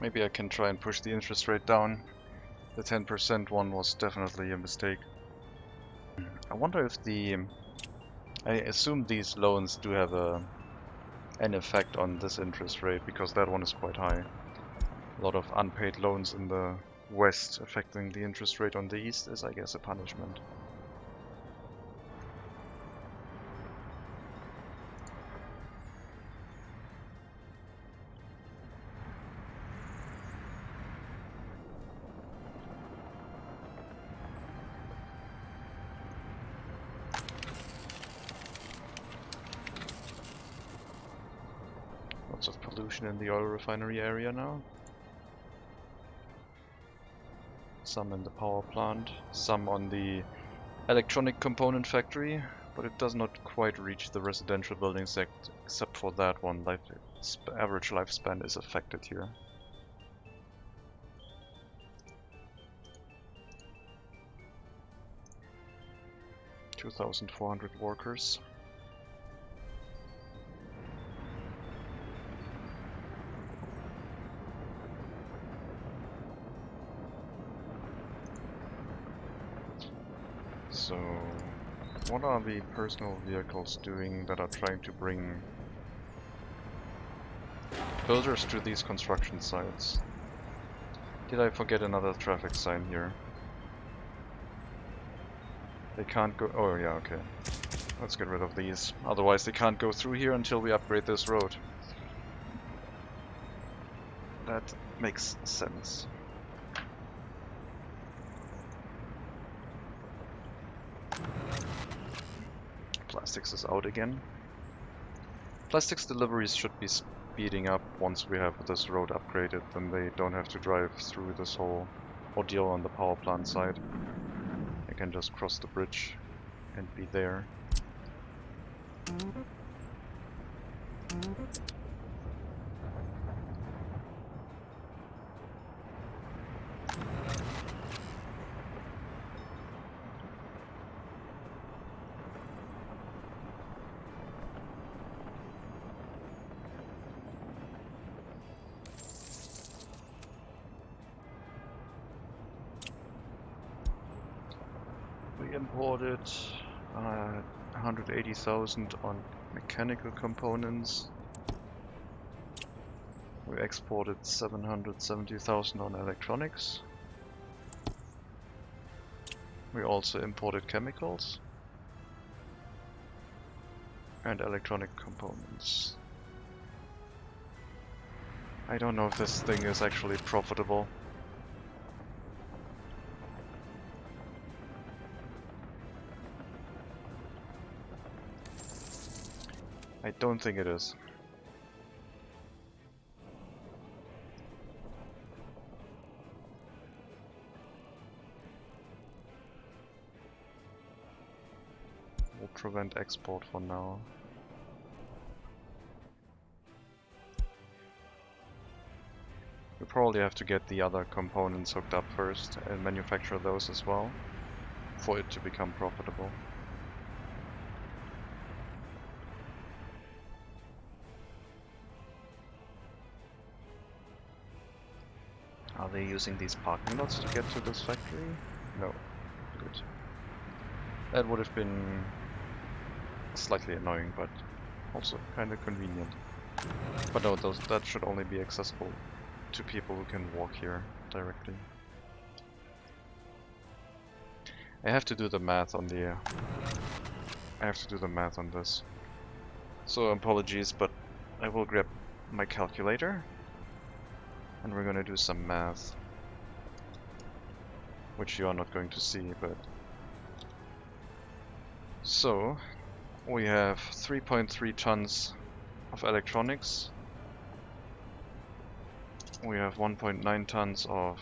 A: Maybe I can try and push the interest rate down. The 10% one was definitely a mistake. I wonder if I assume these loans do have an effect on this interest rate, because that one is quite high. A lot of unpaid loans in the west affecting the interest rate on the east is, I guess, a punishment. Lots of pollution in the oil refinery area now. Some in the power plant, some on the electronic component factory, but it does not quite reach the residential buildings except for that one. Average lifespan is affected here. $2,400 workers. What are the personal vehicles doing that are trying to bring builders to these construction sites? Did I forget another traffic sign here? They can't go... oh yeah, okay. Let's get rid of these. Otherwise they can't go through here until we upgrade this road. That makes sense. Plastics is out again. Plastics deliveries should be speeding up once we have this road upgraded, then they don't have to drive through this whole ordeal on the power plant side. They can just cross the bridge and be there. We imported 180,000 on mechanical components. We exported 770,000 on electronics. We also imported chemicals and electronic components. I don't know if this thing is actually profitable. I don't think it is. We'll prevent export for now. We probably have to get the other components hooked up first and manufacture those as well for it to become profitable. Are they using these parking lots to get to this factory? No. Good. That would have been slightly annoying, but also kind of convenient. But no, that should only be accessible to people who can walk here directly. I have to do the math on the... I have to do the math on this. So apologies, but I will grab my calculator. And we're gonna do some math, which you are not going to see, but... So, we have 3.3 tons of electronics, we have 1.9 tons of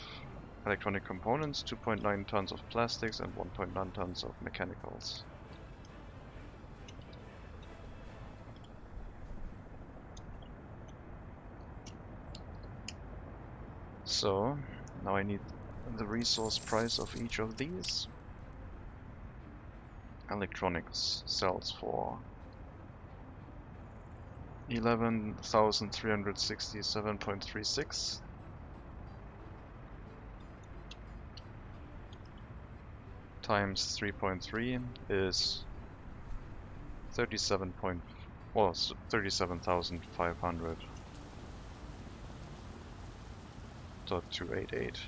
A: electronic components, 2.9 tons of plastics, and 1.9 tons of mechanicals. So, now I need the resource price of each of these. Electronics sells for 11,367.36. Times 3.3 is 37,500. 288.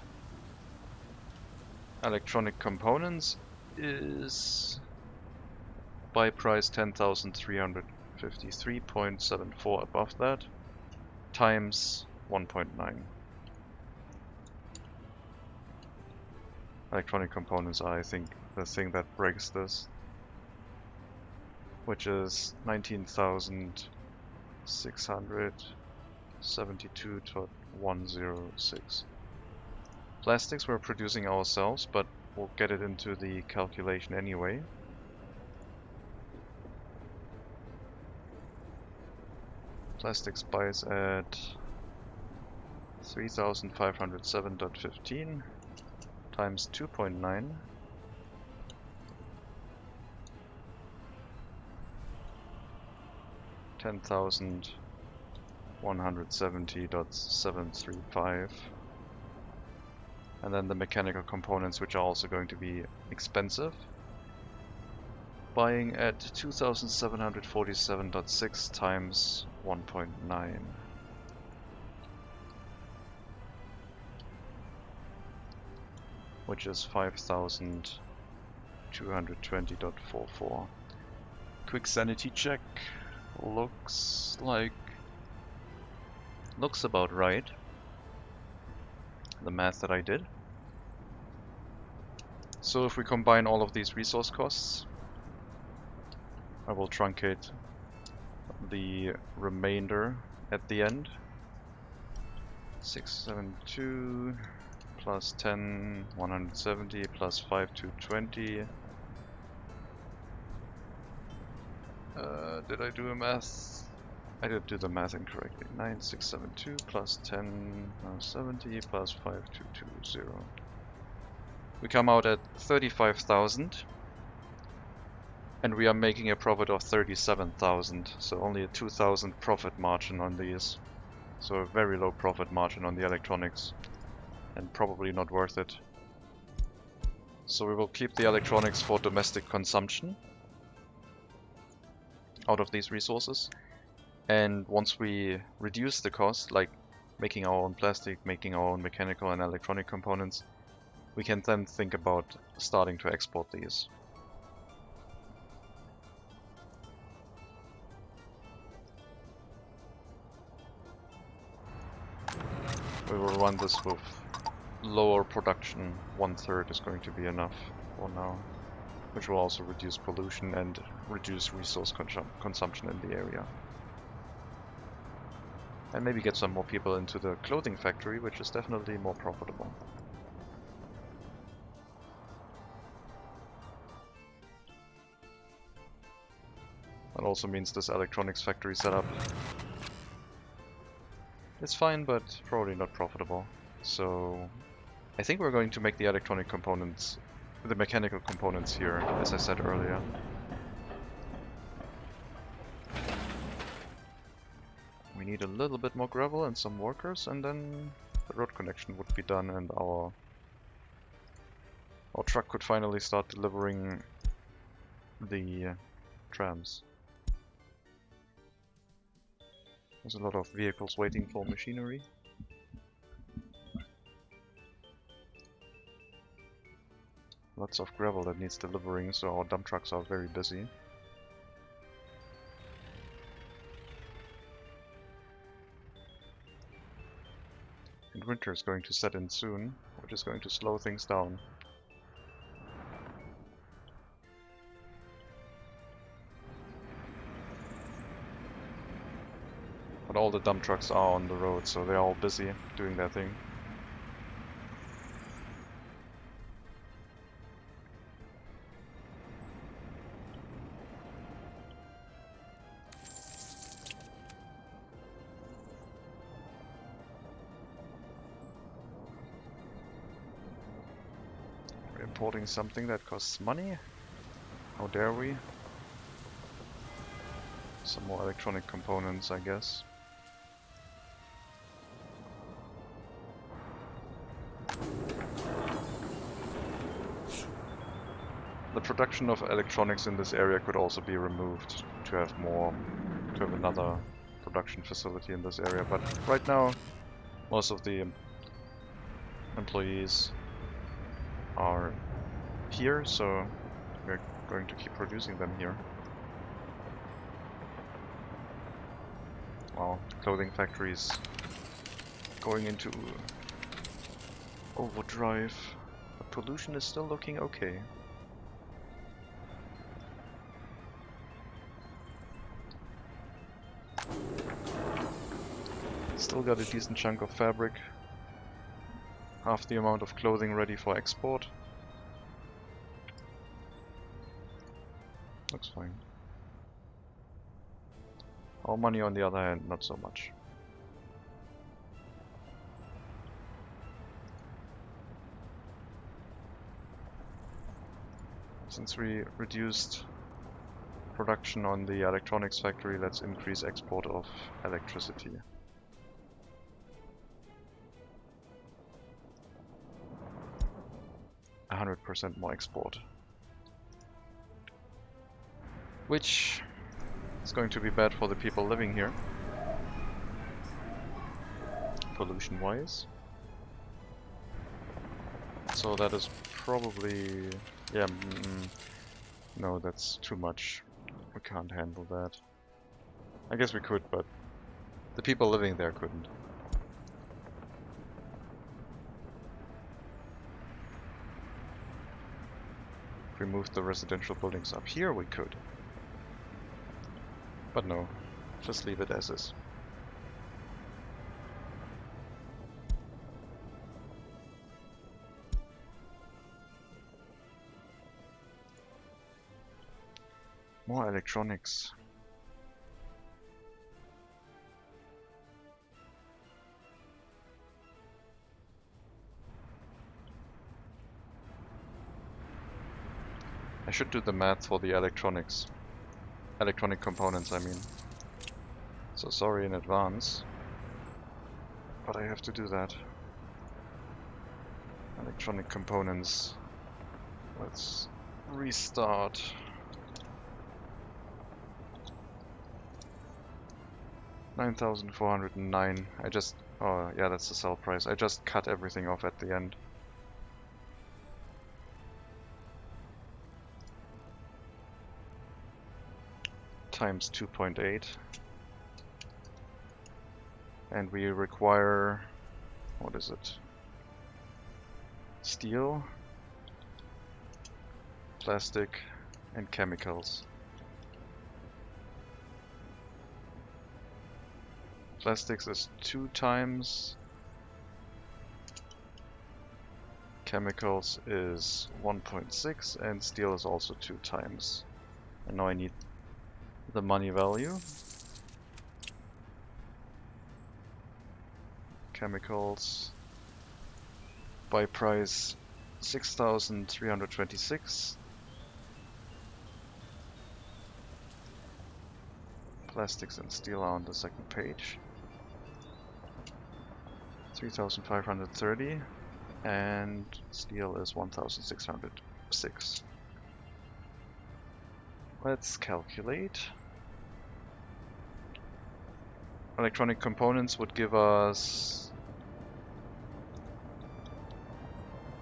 A: Electronic components is buy price 10,353.74 above that times 1.9. Electronic components are, I think, the thing that breaks this, which is 19,672.106. Plastics we're producing ourselves, but we'll get it into the calculation anyway. Plastics buys at 3,507.15 times 2.9 10,170.735, and then the mechanical components, which are also going to be expensive, buying at 2747.6 times 1.9. Which is 5220.44. Quick sanity check. Looks about right. The math that I did. So if we combine all of these resource costs, I will truncate the remainder at the end. 672 plus 10, 170 plus 5, 220. Did I do a math? I did do the math incorrectly. 9672 plus 10, 70 plus 5220. We come out at 35,000. And we are making a profit of 37,000. So only a 2,000 profit margin on these. So a very low profit margin on the electronics. And probably not worth it. So we will keep the electronics for domestic consumption out of these resources. And once we reduce the cost, like making our own plastic, making our own mechanical and electronic components, we can then think about starting to export these. We will run this with lower production. 1/3 is going to be enough for now, which will also reduce pollution and reduce resource consumption in the area. And maybe get some more people into the clothing factory, which is definitely more profitable. That also means this electronics factory setup is fine, but probably not profitable. So I think we're going to make the electronic components, the mechanical components here, as I said earlier. We need a little bit more gravel and some workers, and then the road connection would be done, and our truck could finally start delivering the trams. There's a lot of vehicles waiting for machinery. Lots of gravel that needs delivering, so our dump trucks are very busy. And winter is going to set in soon, which is going to slow things down. But all the dump trucks are on the road, so they're all busy doing their thing. We're importing something that costs money. How dare we? Some more electronic components, I guess. The production of electronics in this area could also be removed to have another production facility in this area, but right now most of the employees are here, so we're going to keep producing them here. Wow, clothing factories going into overdrive. The pollution is still looking okay. Still got a decent chunk of fabric. Half the amount of clothing ready for export. Looks fine. Our money on the other hand, not so much. Since we reduced production on the electronics factory, let's increase export of electricity. 100% more export. which is going to be bad for the people living here, pollution-wise. So that is probably... yeah, no, that's too much. We can't handle that. I guess we could, but the people living there couldn't. If we moved the residential buildings up here, we could. But no, just leave it as is. More electronics. I should do the math for the electronics. Electronic components, I mean. So sorry in advance. But I have to do that. Electronic components. Let's restart. $9,409. I just... oh yeah, that's the sell price. I just cut everything off at the end. Times 2.8. And we require... what is it? Steel, plastic, and chemicals. Plastics is 2 times. Chemicals is 1.6, and steel is also 2 times. And now I need the money value. Chemicals. Buy price 6,326. Plastics and steel are on the second page. 3,530, and steel is 1,606. Let's calculate. Electronic components would give us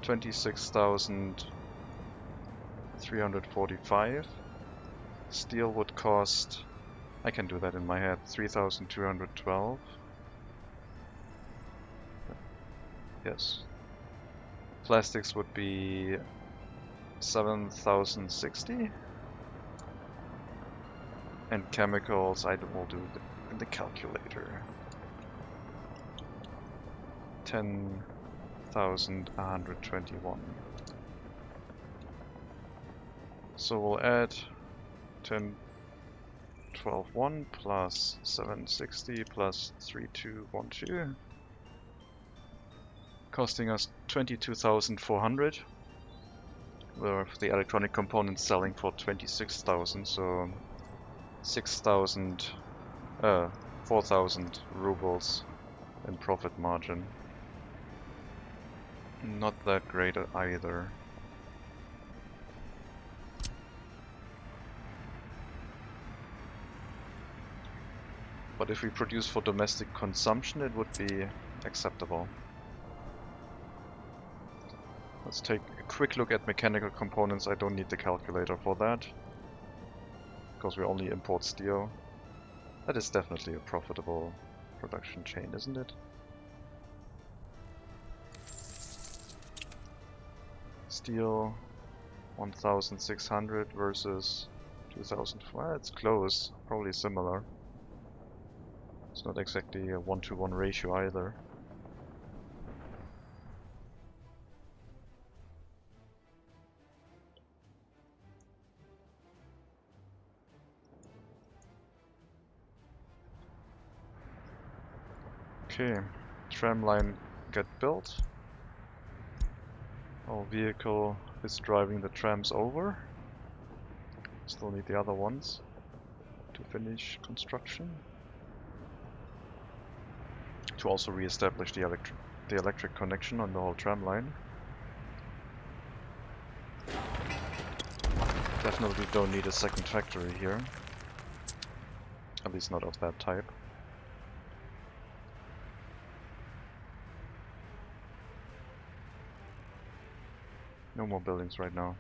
A: 26,345. Steel would cost, I can do that in my head, 3,212. Yes. Plastics would be 7,060. And chemicals, I will do in the calculator. 10,121. So we'll add 10, 12, 1 plus 760 plus 3212, costing us 22,400. The electronic components selling for 26,000, so 4,000 rubles in profit margin. Not that great either. But if we produce for domestic consumption, it would be acceptable. Let's take a quick look at mechanical components. I don't need the calculator for that, because we only import steel. That is definitely a profitable production chain, isn't it? Steel 1,600 versus 2,000. Well, it's close, probably similar. It's not exactly a 1-to-1 ratio either. Okay, tram line get built. Our vehicle is driving the trams over. Still need the other ones to finish construction. To also re-establish the electric connection on the whole tram line. Definitely don't need a second factory here. At least not of that type. No more buildings right now.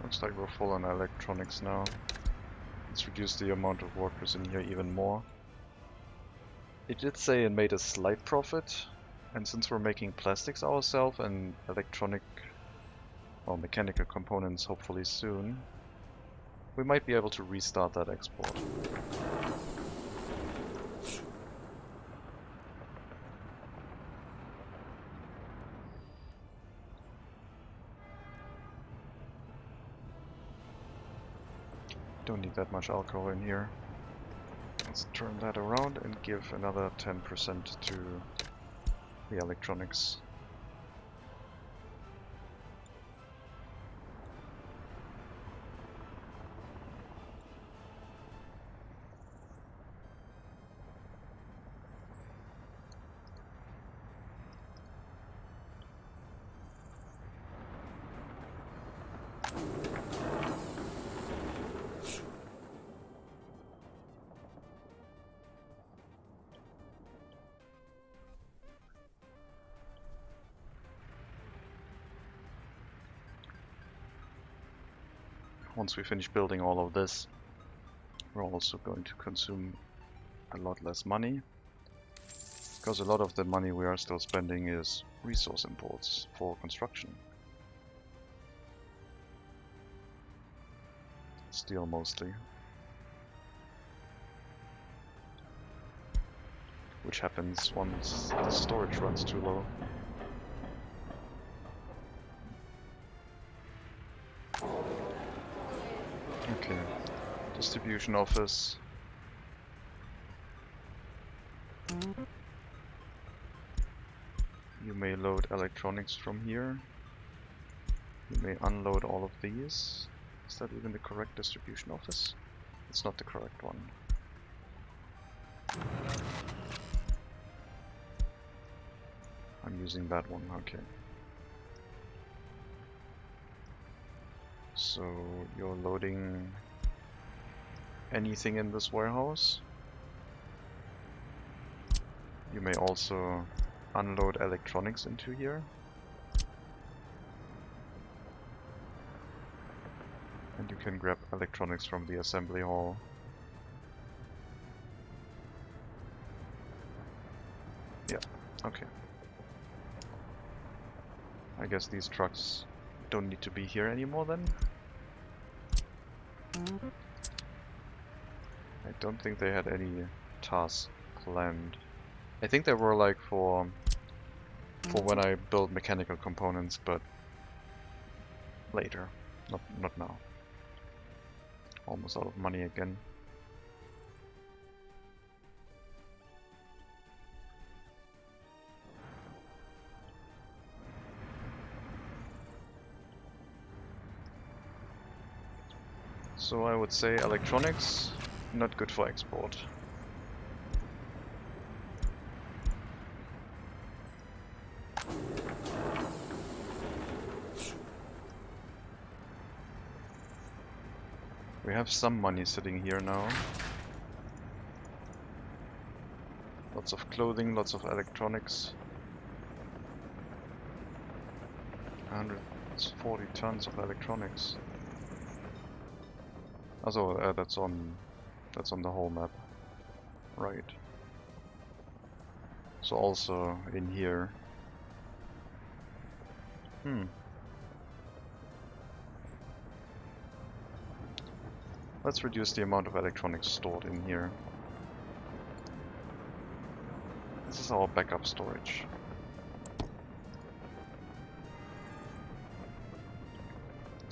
A: Looks like we're full on electronics now. Let's reduce the amount of workers in here even more. It did say it made a slight profit, and since we're making plastics ourselves and mechanical components hopefully soon, we might be able to restart that export. Don't need that much alcohol in here. Let's turn that around and give another 10% to the electronics. Once we finish building all of this, we're also going to consume a lot less money, because a lot of the money we are still spending is resource imports for construction. Steel mostly. Which happens once the storage runs too low. Okay, distribution office. You may load electronics from here. You may unload all of these. Is that even the correct distribution office? It's not the correct one. I'm using that one, okay. So you're loading anything in this warehouse. You may also unload electronics into here. And you can grab electronics from the assembly hall. Yeah, okay. I guess these trucks don't need to be here anymore then. I don't think they had any tasks planned. I think they were like for when I build mechanical components, but later, not now. Almost out of money again. So I would say electronics, not good for export. We have some money sitting here now. Lots of clothing, lots of electronics. 140 tons of electronics. Also, that's on the whole map, right? So also in here. Let's reduce the amount of electronics stored in here. This is our backup storage.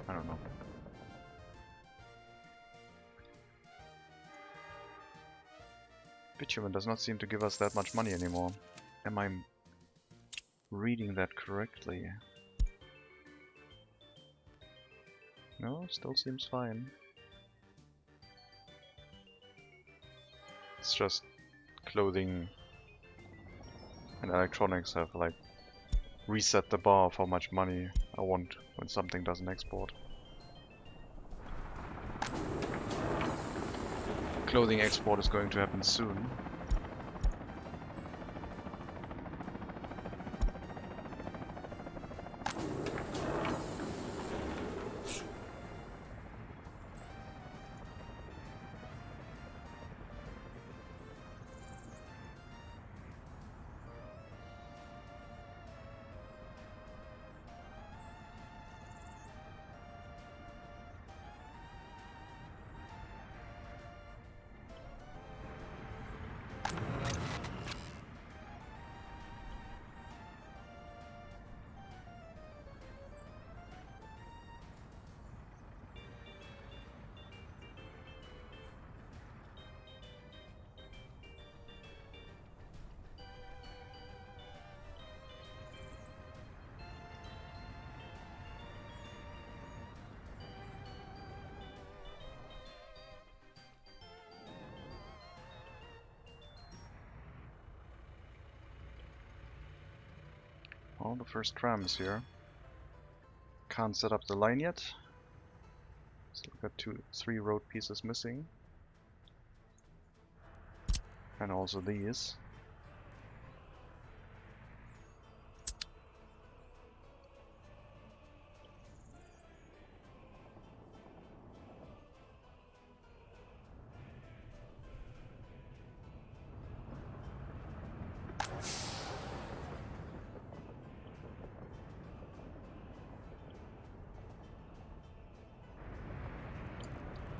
A: I don't know. Bitumen does not seem to give us that much money anymore. Am I reading that correctly? No, still seems fine. It's just clothing and electronics have like reset the bar of how much money I want when something doesn't export. Clothing export is going to happen soon. Well, the first tram is here. Can't set up the line yet. Still got 3 road pieces missing. And also these.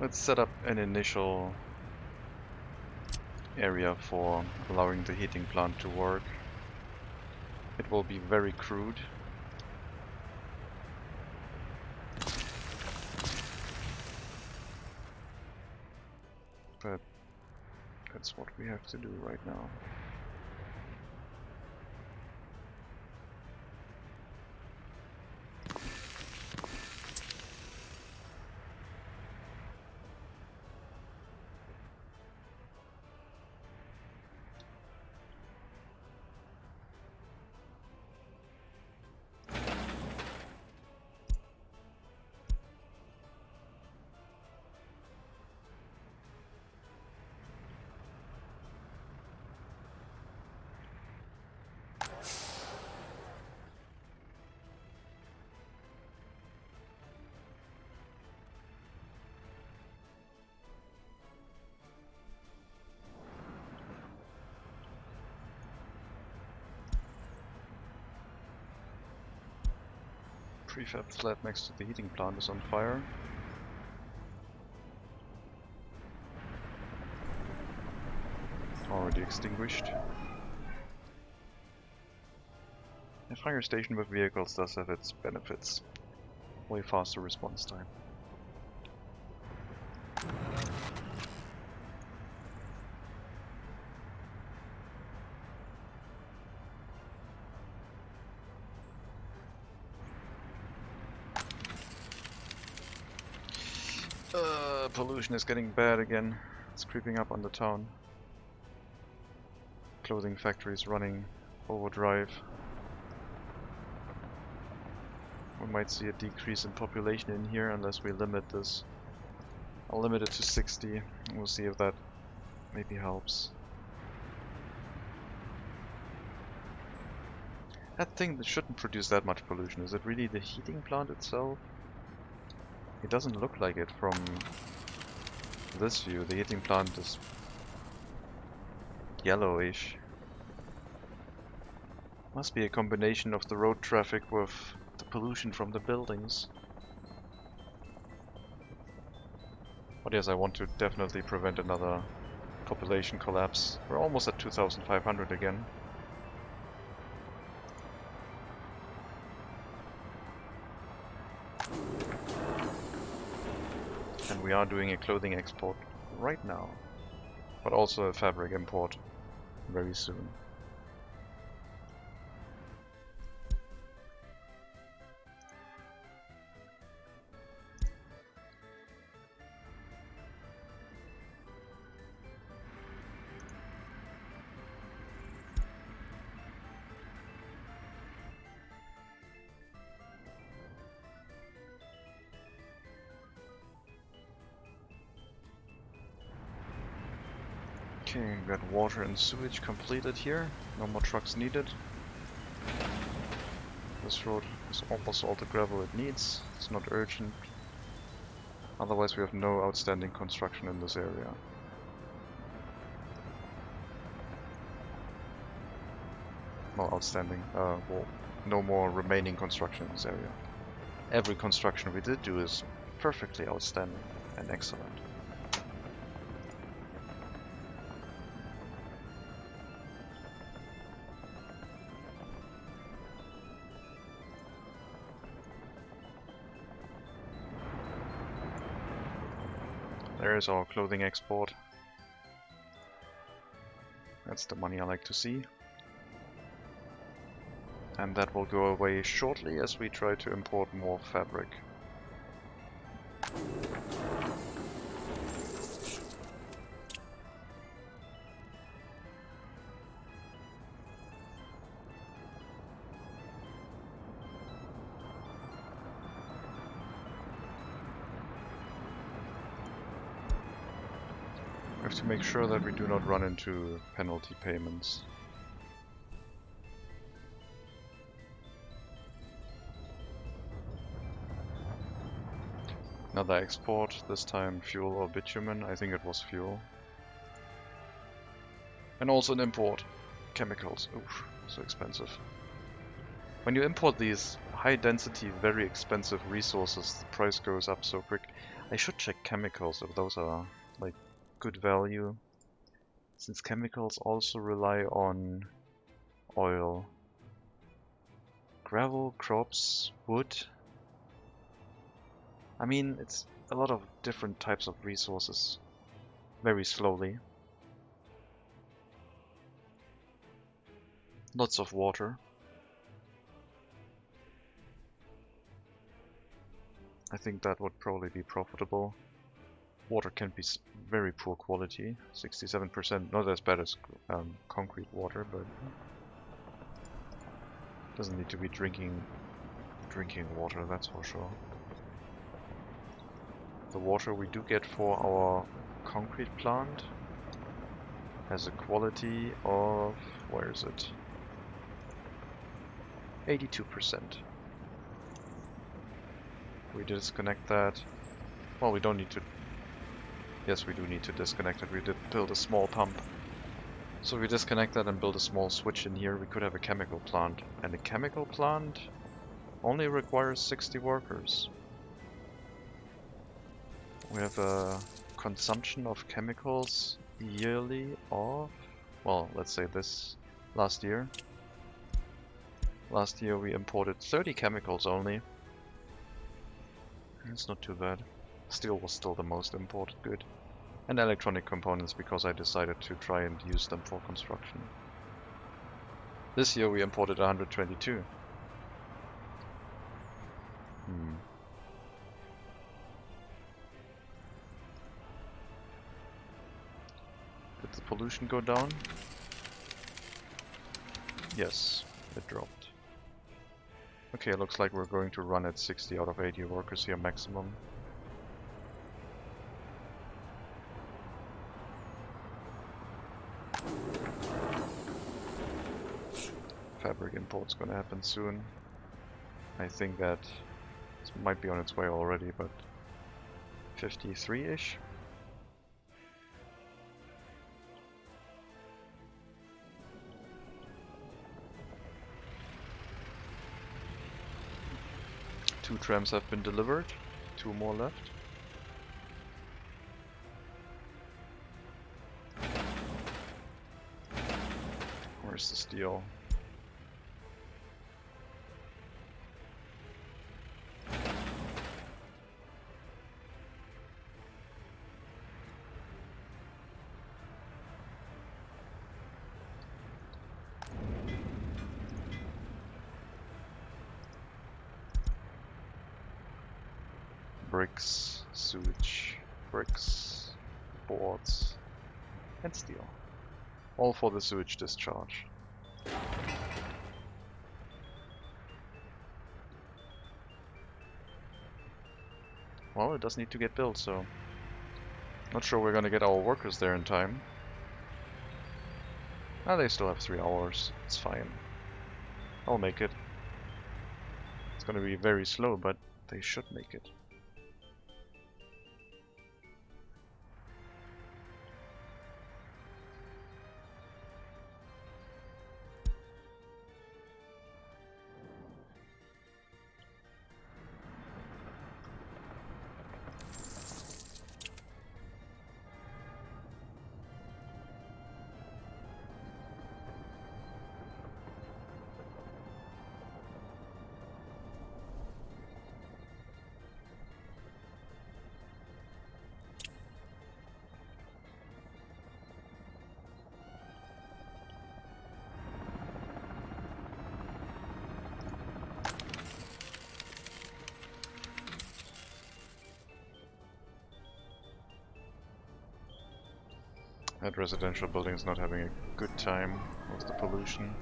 A: Let's set up an initial area for allowing the heating plant to work. It will be very crude. But that's what we have to do right now. Prefab slab next to the heating plant is on fire. Already extinguished. A fire station with vehicles does have its benefits. Way faster response time. Pollution is getting bad again. It's creeping up on the town. Clothing factories running overdrive. We might see a decrease in population in here unless we limit this. I'll limit it to 60 and we'll see if that maybe helps. That thing that shouldn't produce that much pollution, is it really the heating plant itself? It doesn't look like it from this view. The heating plant is yellowish. Must be a combination of the road traffic with the pollution from the buildings. But yes, I want to definitely prevent another population collapse. We're almost at 2,500 again. we are doing a clothing export right now, but also a fabric import very soon. Okay, got water and sewage completed here. No more trucks needed. This road is almost all the gravel it needs. It's not urgent. Otherwise we have no outstanding construction in this area. Well, outstanding. Well, no more remaining construction in this area. Every construction we did do is perfectly outstanding and excellent. There's our clothing export. That's the money I like to see. And that will go away shortly as we try to import more fabric. We have to make sure that we do not run into penalty payments. Another export, this time fuel or bitumen. I think it was fuel. And also an import. Chemicals. Oof, so expensive. When you import these high density, very expensive resources, the price goes up so quick. I should check chemicals if those are like good value, since chemicals also rely on oil. Gravel, crops, wood. I mean, it's a lot of different types of resources. Very slowly. Lots of water. I think that would probably be profitable. Water can be very poor quality, 67%, not as bad as concrete water, but doesn't need to be drinking water, that's for sure. The water we do get for our concrete plant has a quality of, where is it? 82%. We disconnect that. Well, we don't need to. Yes, we do need to disconnect it. We did build a small pump. So we disconnect that and build a small switch in here. We could have a chemical plant. And a chemical plant only requires 60 workers. We have a consumption of chemicals yearly of, well, let's say this last year. Last year we imported 30 chemicals only. It's not too bad. Steel was still the most imported good. And electronic components, because I decided to try and use them for construction. This year we imported 122. Did the pollution go down? Yes, it dropped. Okay, looks like we're going to run at 60 out of 80 workers here maximum. Fabric import's gonna happen soon. I think that this might be on its way already, but 53-ish. Two trams have been delivered, 2 more left. Where's the steel? bricks, sewage, bricks, boards, and steel. All for the sewage discharge. Well, it does need to get built, so not sure we're gonna get our workers there in time. Ah, they still have 3 hours. It's fine. I'll make it. It's gonna be very slow, but they should make it. That residential building is not having a good time with the pollution.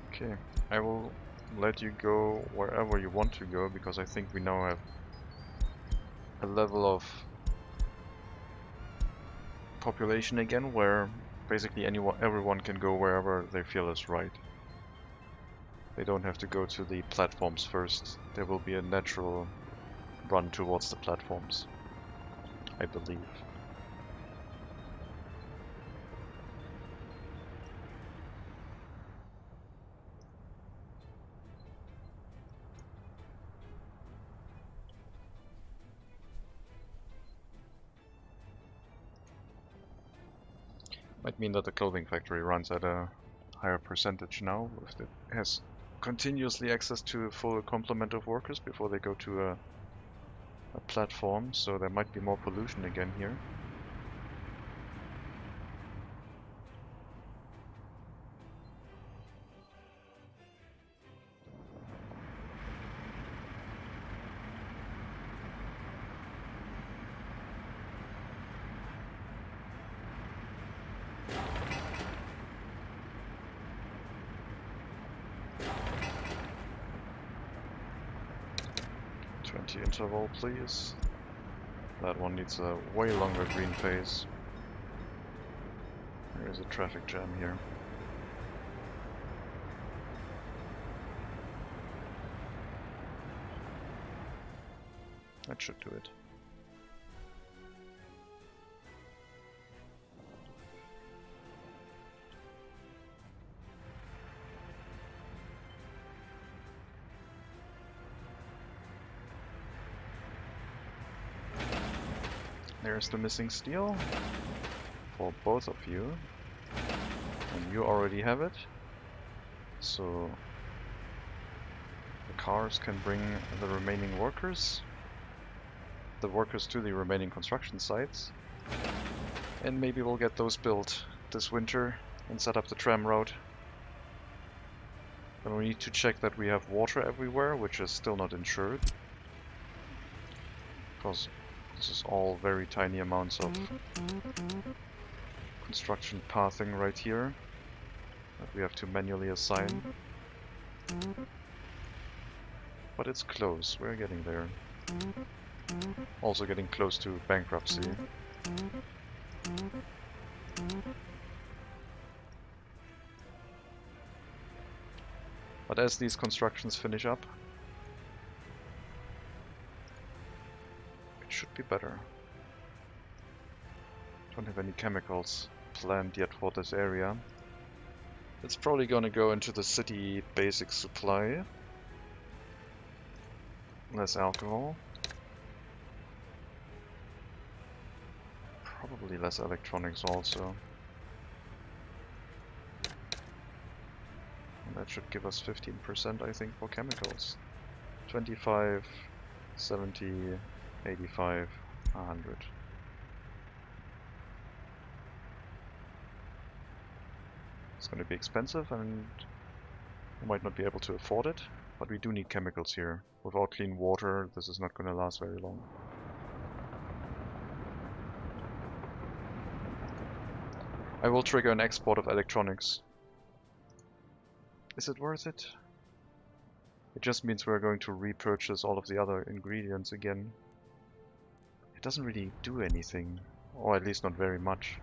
A: Okay, I will let you go wherever you want to go, because I think we now have a level of population again where basically everyone can go wherever they feel is right. They don't have to go to the platforms first. There will be a natural run towards the platforms, I believe. Might mean that the clothing factory runs at a higher percentage now, if it has continuously access to a full complement of workers before they go to a platform, so there might be more pollution again here. Interval, please. That one needs a way longer green phase. There is a traffic jam here. That should do it. There's the missing steel for both of you, and you already have it, so the cars can bring the remaining workers, to the remaining construction sites, and maybe we'll get those built this winter and set up the tram route. Then we need to check that we have water everywhere, which is still not insured, because this is all very tiny amounts of construction pathing right here that we have to manually assign. But it's close, we're getting there. Also getting close to bankruptcy. But as these constructions finish up, should be better. Don't have any chemicals planned yet for this area. It's probably gonna go into the city basic supply. Less alcohol. Probably less electronics also. And that should give us 15% I think for chemicals. 25, 70, 85, 100. It's going to be expensive and we might not be able to afford it, but we do need chemicals here. Without clean water, this is not going to last very long. I will trigger an export of electronics. Is it worth it? It just means we're going to repurchase all of the other ingredients again. It doesn't really do anything, or at least not very much.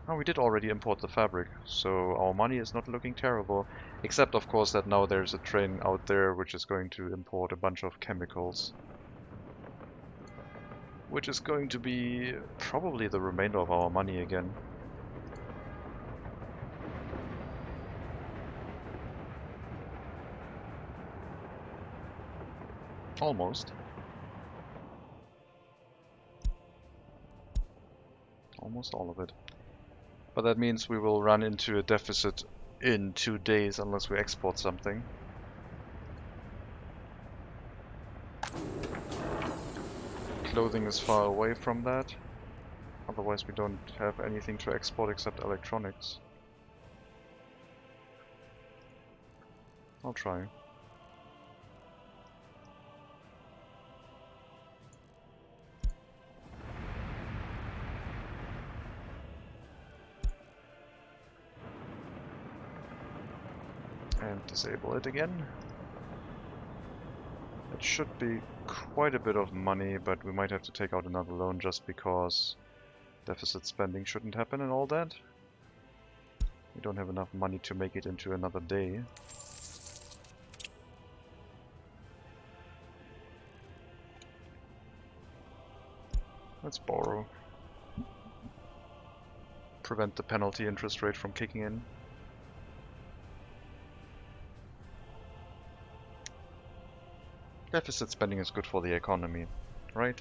A: Oh, we did already import the fabric, so our money is not looking terrible. Except, of course, that now there's a train out there which is going to import a bunch of chemicals. Which is going to be probably the remainder of our money again. Almost. Almost all of it. But that means we will run into a deficit in 2 days unless we export something. Clothing is far away from that. Otherwise we don't have anything to export except electronics. I'll try. And disable it again. It should be quite a bit of money, but we might have to take out another loan just because deficit spending shouldn't happen and all that. We don't have enough money to make it into another day. Let's borrow. Prevent the penalty interest rate from kicking in. Deficit spending is good for the economy, right?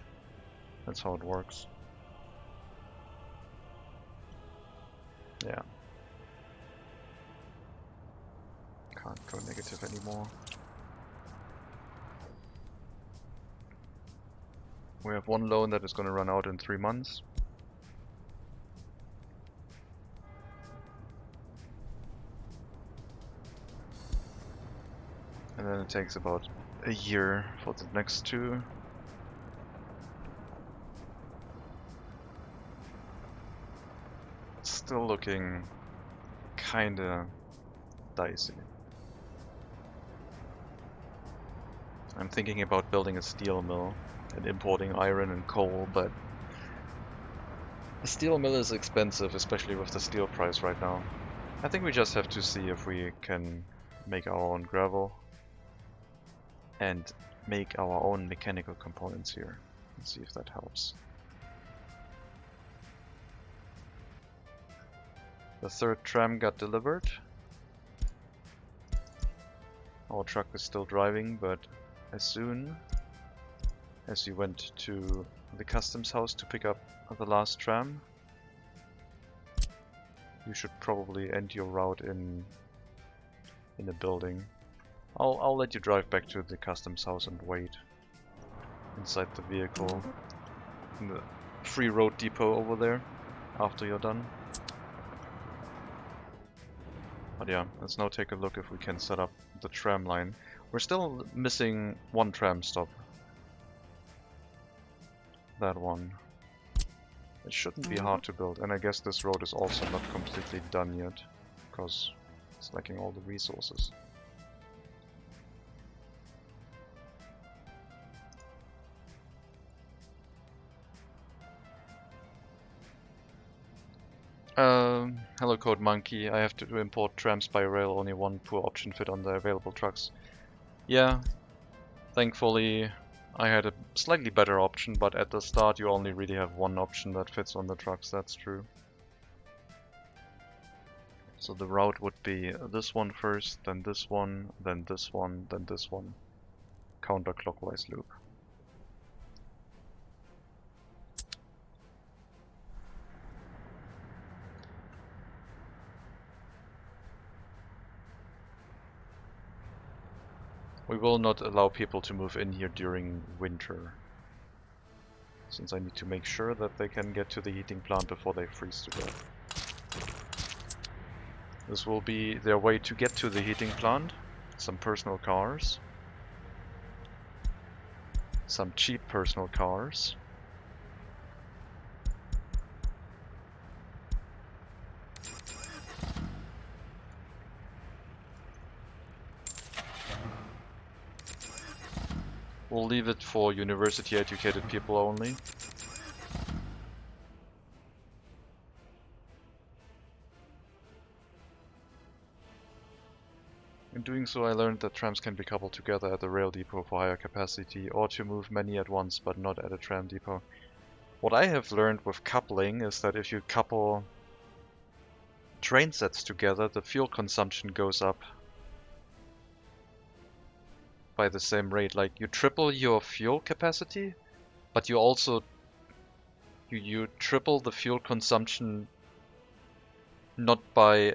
A: That's how it works. Yeah. Can't go negative anymore. We have one loan that is going to run out in 3 months. And then it takes about a year for the next 2. Still looking kinda dicey. I'm thinking about building a steel mill and importing iron and coal, but a steel mill is expensive, especially with the steel price right now. I think we just have to see if we can make our own gravel and make our own mechanical components here and see if that helps. The 3rd tram got delivered. Our truck is still driving, but as soon as you went to the customs house to pick up the last tram, you should probably end your route in a building. I'll let you drive back to the customs house and wait inside the vehicle in the free road depot over there after you're done. But yeah, let's now take a look if we can set up the tram line. We're still missing 1 tram stop. That one. It shouldn't be hard to build, and I guess this road is also not completely done yet because it's lacking all the resources. Hello Code Monkey, I have to import trams by rail, only 1 poor option fit on the available trucks. Yeah, thankfully I had a slightly better option, but at the start you only really have 1 option that fits on the trucks, that's true. So the route would be this one first, then this one, then this one, then this one. Counterclockwise loop. We will not allow people to move in here during winter, since I need to make sure that they can get to the heating plant before they freeze to death. This will be their way to get to the heating plant. Some personal cars. Some cheap personal cars. We'll leave it for university-educated people only. In doing so, I learned that trams can be coupled together at the rail depot for higher capacity, or to move many at once, but not at a tram depot. What I have learned with coupling is that if you couple train sets together, the fuel consumption goes up by the same rate. Like, you triple your fuel capacity, but you also you triple the fuel consumption not by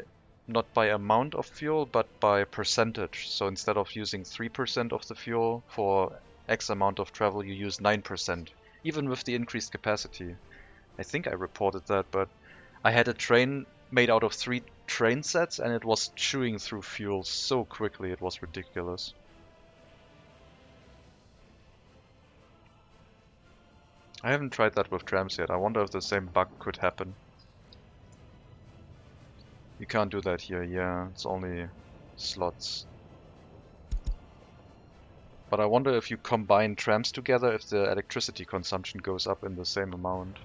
A: amount of fuel, but by percentage. So instead of using 3% of the fuel for X amount of travel, you use 9%, even with the increased capacity. I think I reported that, but I had a train made out of 3 train sets and it was chewing through fuel so quickly, it was ridiculous. I haven't tried that with trams yet. I wonder if the same bug could happen. You can't do that here, yeah, it's only slots. But I wonder if you combine trams together, if the electricity consumption goes up in the same amount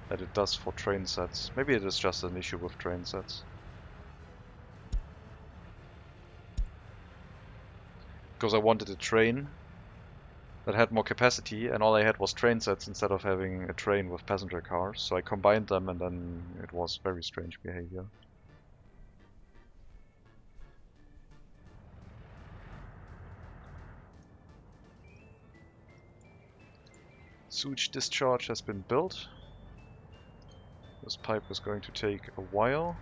A: that it does for train sets. Maybe it is just an issue with train sets. Because I wanted a train that had more capacity, and all I had was train sets instead of having a train with passenger cars. So I combined them, and then it was very strange behavior. Sewage discharge has been built. This pipe is going to take a while.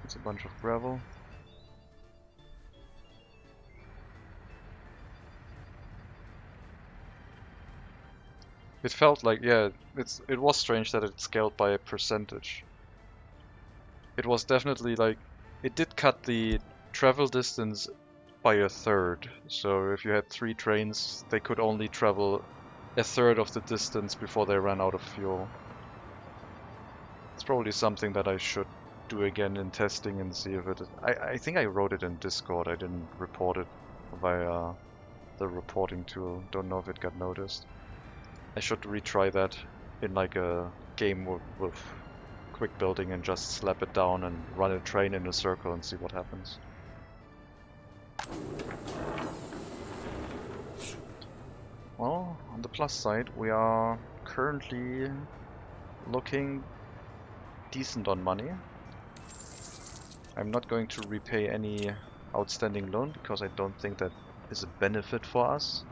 A: It's a bunch of gravel. It felt like, yeah, it was strange that it scaled by a percentage. It was definitely like, it did cut the travel distance by a third. So if you had 3 trains, they could only travel a third of the distance before they ran out of fuel. It's probably something that I should do again in testing and see if it... I think I wrote it in Discord, I didn't report it via the reporting tool. Don't know if it got noticed. I should retry that in like a game with quick building and just slap it down and run a train in a circle and see what happens. Well, on the plus side, we are currently looking decent on money. I'm not going to repay any outstanding loan because I don't think that is a benefit for us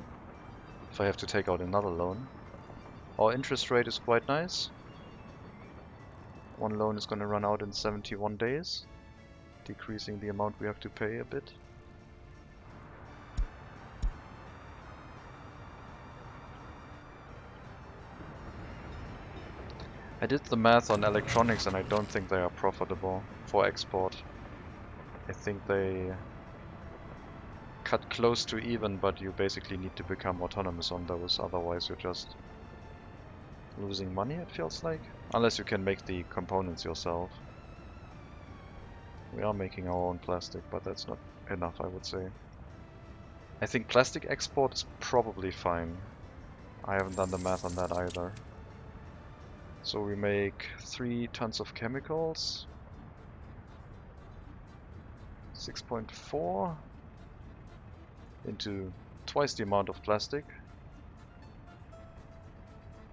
A: if I have to take out another loan. Our interest rate is quite nice. One loan is going to run out in 71 days, decreasing the amount we have to pay a bit. I did the math on electronics and I don't think they are profitable for export. I think they cut close to even, but you basically need to become autonomous on those, otherwise you're just losing money, it feels like. Unless you can make the components yourself. We are making our own plastic, but that's not enough, I would say. I think plastic export is probably fine. I haven't done the math on that either. So we make 3 tons of chemicals. 6.4 into twice the amount of plastic,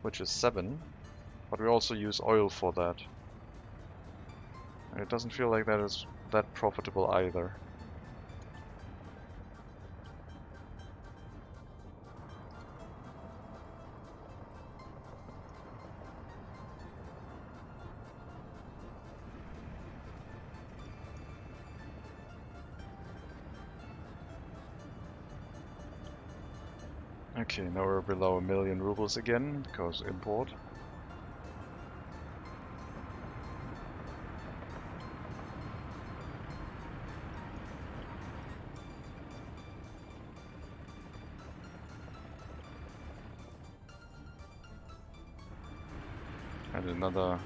A: which is 7, but we also use oil for that. And it doesn't feel like that is that profitable either. Okay, now we're below 1,000,000 rubles again, because import. And another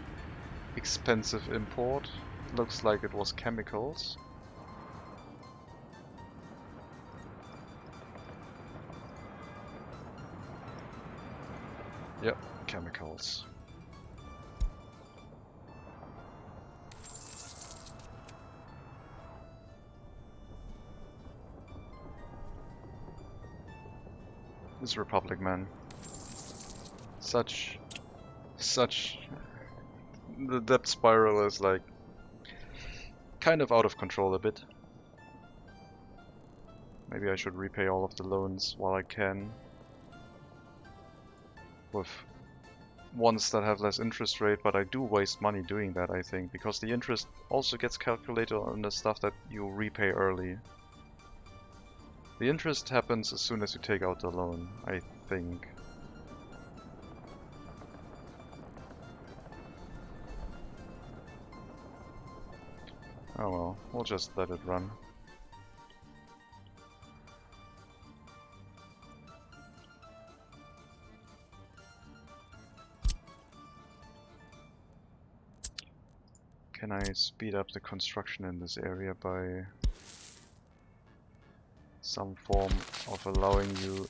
A: expensive import. Looks like it was chemicals. Yep, chemicals. This Republic, man. Such... The debt spiral is like... kind of out of control a bit. Maybe I should repay all of the loans while I can. With ones that have less interest rate, but I do waste money doing that, I think, because the interest also gets calculated on the stuff that you repay early. The interest happens as soon as you take out the loan, I think. Oh well, we'll just let it run. Can I speed up the construction in this area by some form of allowing you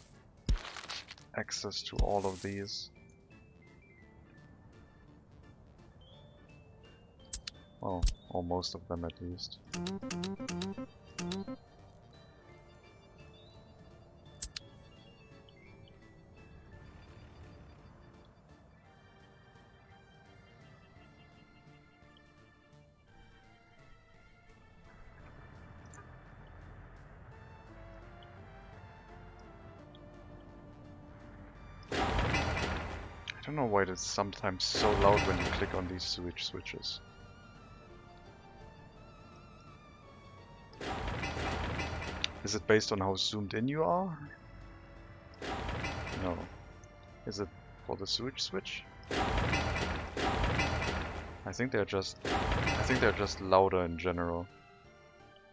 A: access to all of these? Well, or most of them at least. I don't know why it's sometimes so loud when you click on these sewage switches. Is it based on how zoomed in you are? No. Is it for the sewage switch? I think they're just louder in general.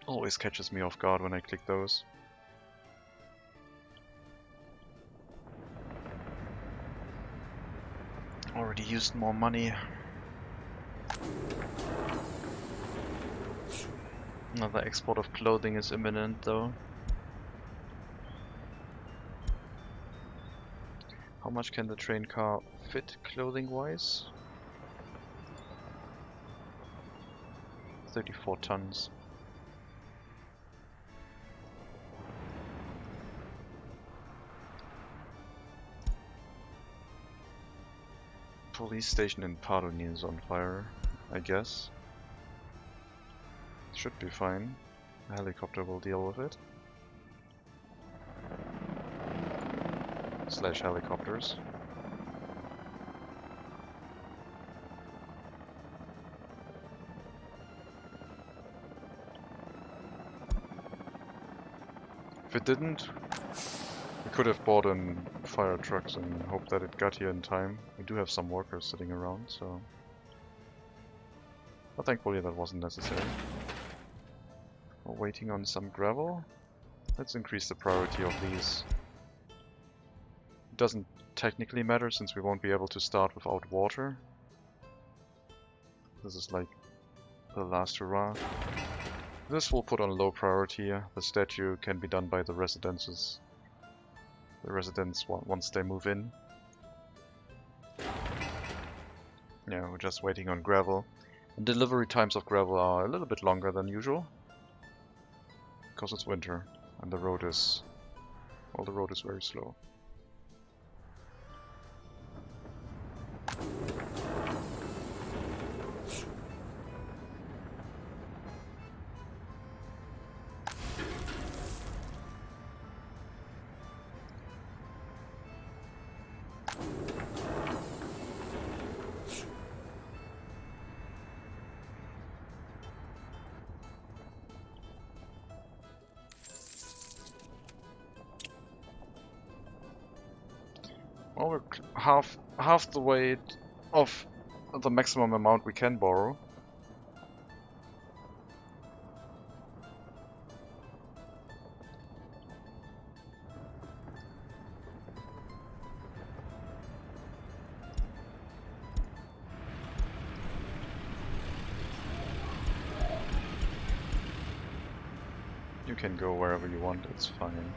A: Always catches me off guard when I click those. Already used more money. Another export of clothing is imminent though. How much can the train car fit clothing wise? 34 tons. Police station in Padonin is on fire, I guess. Should be fine. A helicopter will deal with it. Slash helicopters. If it didn't, we could have bought in fire trucks and hoped that it got here in time. We do have some workers sitting around, so... But thankfully that wasn't necessary. We're waiting on some gravel. Let's increase the priority of these. It doesn't technically matter since we won't be able to start without water. This is like the last hurrah. This we'll put on low priority. The statue can be done by the residents once they move in. Yeah, we're just waiting on gravel. And delivery times of gravel are a little bit longer than usual. Because it's winter and the road is... well, the road is very slow. Well, we're half the weight of the maximum amount we can borrow. can go wherever you want, it's fine.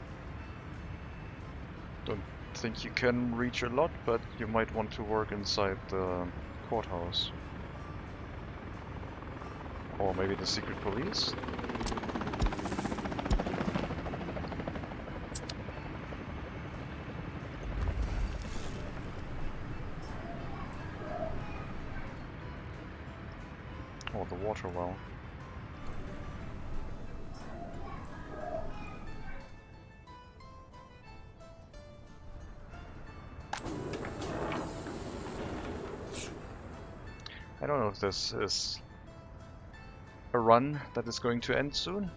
A: Don't think you can reach a lot, but you might want to work inside the courthouse. Or maybe the secret police? Or the water well. I don't know if this is a run that is going to end soon.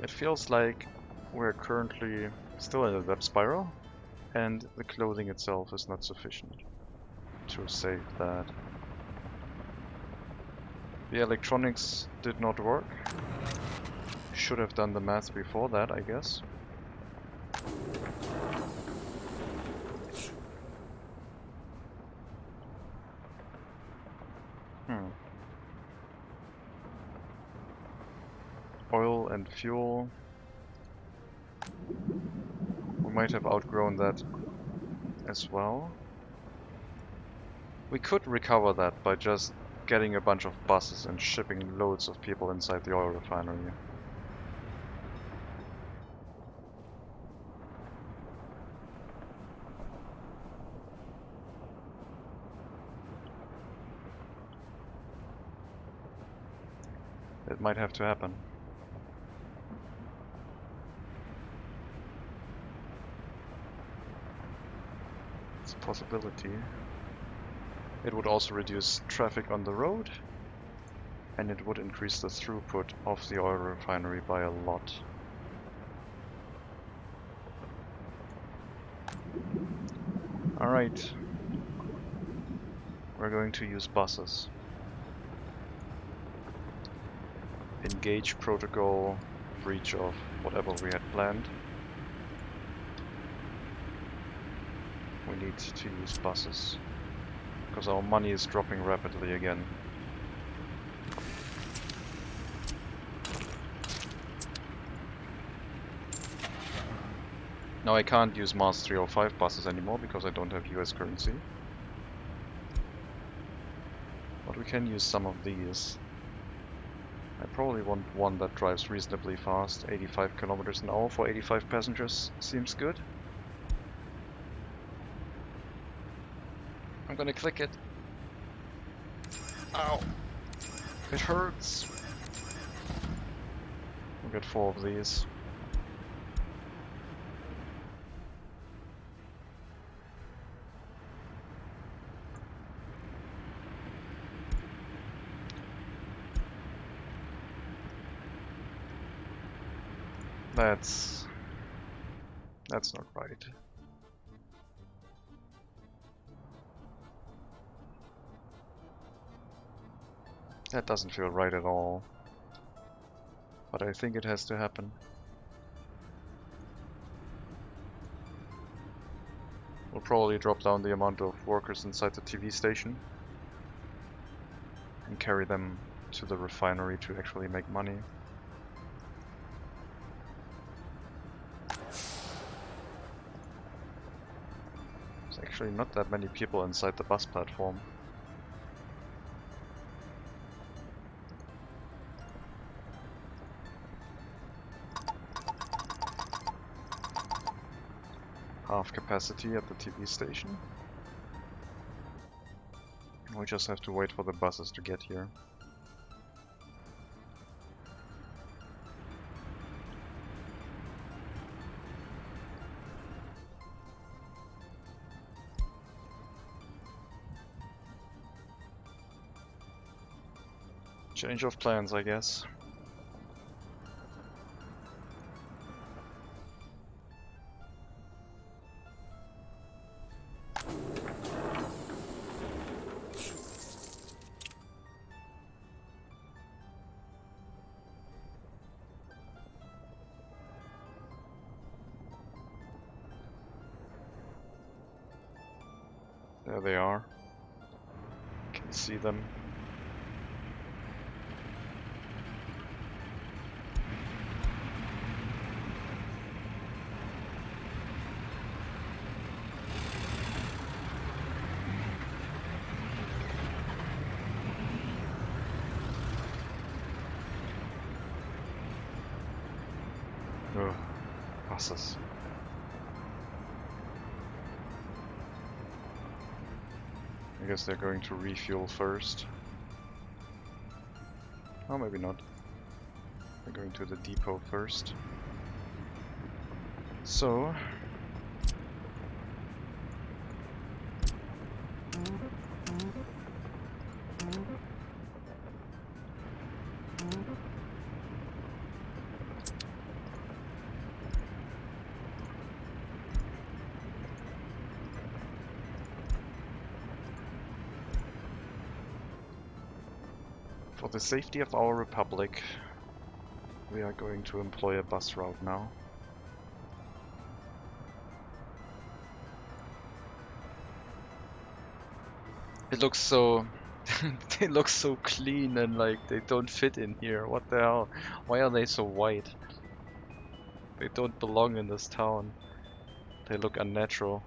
A: It feels like we're currently still in a web spiral, and the clothing itself is not sufficient to save that. The electronics did not work. Should have done the math before that, I guess. Oil and fuel. We might have outgrown that as well. We could recover that by just getting a bunch of buses and shipping loads of people inside the oil refinery. It might have to happen. It's a possibility. It would also reduce traffic on the road, and it would increase the throughput of the oil refinery by a lot. Alright. We're going to use buses. Engage protocol, breach of whatever we had planned. We need to use buses, because our money is dropping rapidly again. Now I can't use Mars 305 buses anymore because I don't have US currency. But we can use some of these. I probably want one that drives reasonably fast. 85 kilometers an hour for 85 passengers seems good. I'm gonna click it. Ow! It hurts! We'll get 4 of these. That's not right. That doesn't feel right at all. But I think it has to happen. We'll probably drop down the amount of workers inside the TV station and carry them to the refinery to actually make money. There's actually not that many people inside the bus platform. Half capacity at the TV station. We just have to wait for the buses to get here. Change of plans, I guess. There they are. You can see them. Ugh, buses. I guess they're going to refuel first. Oh, maybe not. They're going to the depot first. So... for the safety of our republic, we are going to employ a bus route now. It looks so... they look so clean and like they don't fit in here. What the hell? Why are they so white? They don't belong in this town. They look unnatural.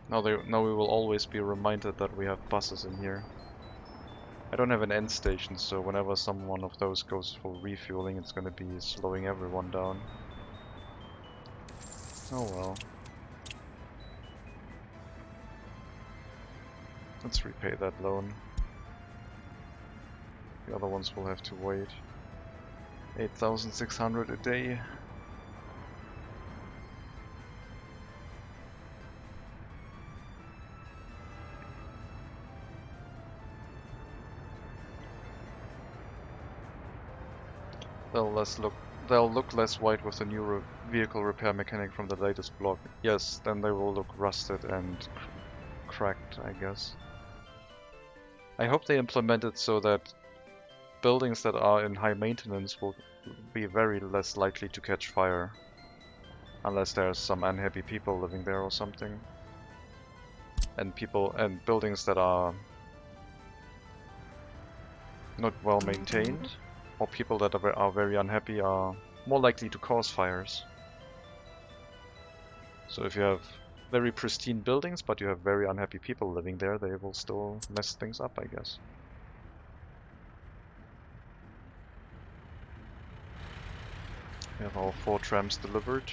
A: Now we will always be reminded that we have buses in here. I don't have an end station, so whenever one of those goes for refueling, it's gonna be slowing everyone down. Oh well. Let's repay that loan. The other ones will have to wait. 8,600 a day. They'll look less white with the new vehicle repair mechanic from the latest block. Yes, then they will look rusted and cracked, I guess. I hope they implement it so that buildings that are in high maintenance will be very less likely to catch fire. Unless there's some unhappy people living there or something. And buildings that are not well maintained, or people that are very unhappy, are more likely to cause fires. So if you have very pristine buildings, but you have very unhappy people living there, they will still mess things up, I guess. We have our 4 trams delivered.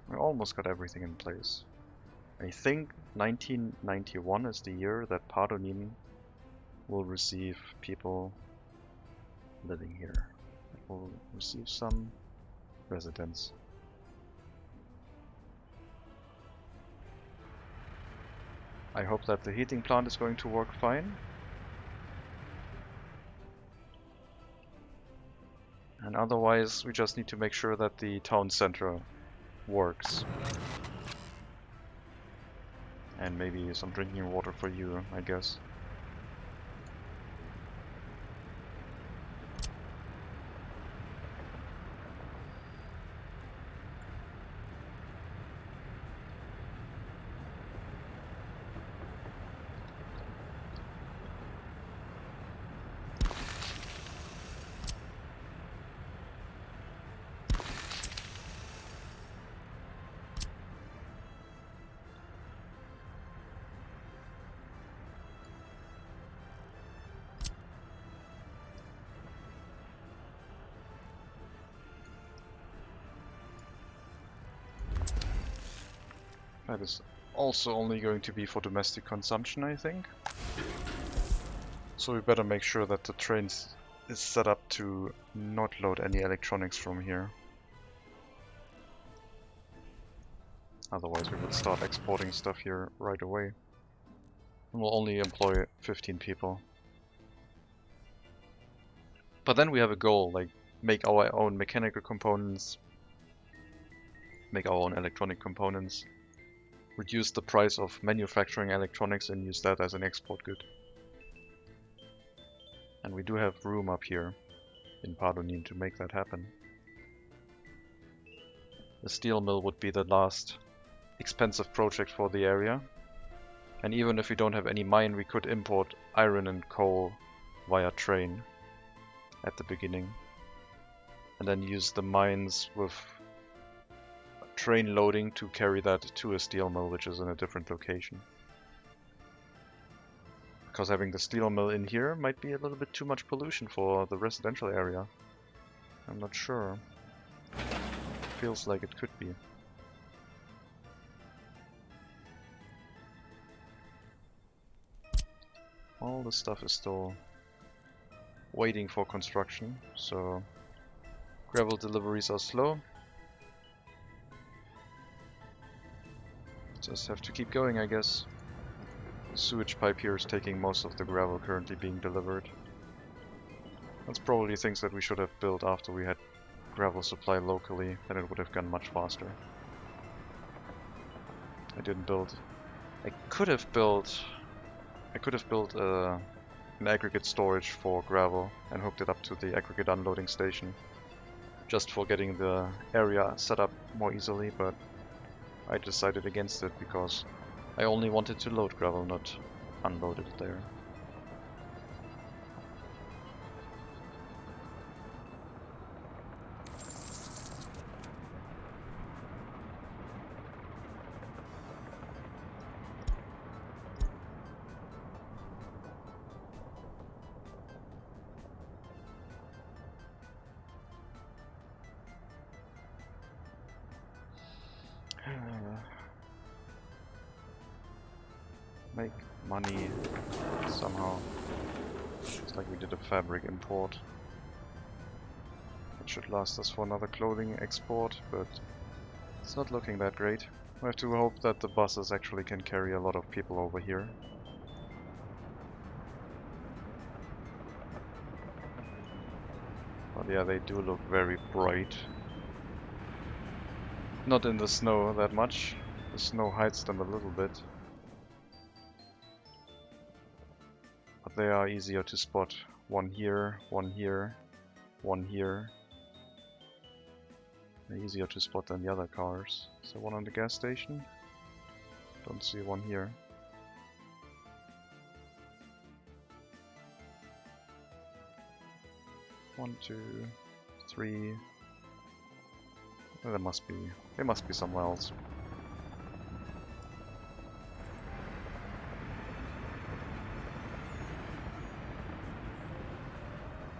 A: We almost got everything in place. I think 1991 is the year that Pardonin will receive people living here. It will receive some residents. I hope that the heating plant is going to work fine. And otherwise, we just need to make sure that the town center works. And maybe some drinking water for you, I guess. That is also only going to be for domestic consumption, I think. So we better make sure that the train is set up to not load any electronics from here. Otherwise we would start exporting stuff here right away. And we'll only employ 15 people. But then we have a goal, like make our own mechanical components, make our own electronic components, reduce the price of manufacturing electronics and use that as an export good. And we do have room up here in Pardonin to make that happen. The steel mill would be the last expensive project for the area. And even if we don't have any mine, we could import iron and coal via train at the beginning. And then use the mines with train loading to carry that to a steel mill, which is in a different location. Because having the steel mill in here might be a little bit too much pollution for the residential area. I'm not sure. Feels like it could be. All the stuff is still waiting for construction, so gravel deliveries are slow. Just have to keep going, I guess. The sewage pipe here is taking most of the gravel currently being delivered. That's probably things that we should have built after we had gravel supply locally, then it would have gone much faster. I didn't build. I could have built an aggregate storage for gravel and hooked it up to the aggregate unloading station, just for getting the area set up more easily, but I decided against it because I only wanted to load gravel, not unload it there. Make money somehow. It's like we did a fabric import. It should last us for another clothing export, but it's not looking that great. We have to hope that the buses actually can carry a lot of people over here. But yeah, they do look very bright. Not in the snow that much. The snow hides them a little bit. But they are easier to spot. One here, one here, one here. They're easier to spot than the other cars. Is there one on the gas station? Don't see one here. One, two, three. Oh, they must be somewhere else.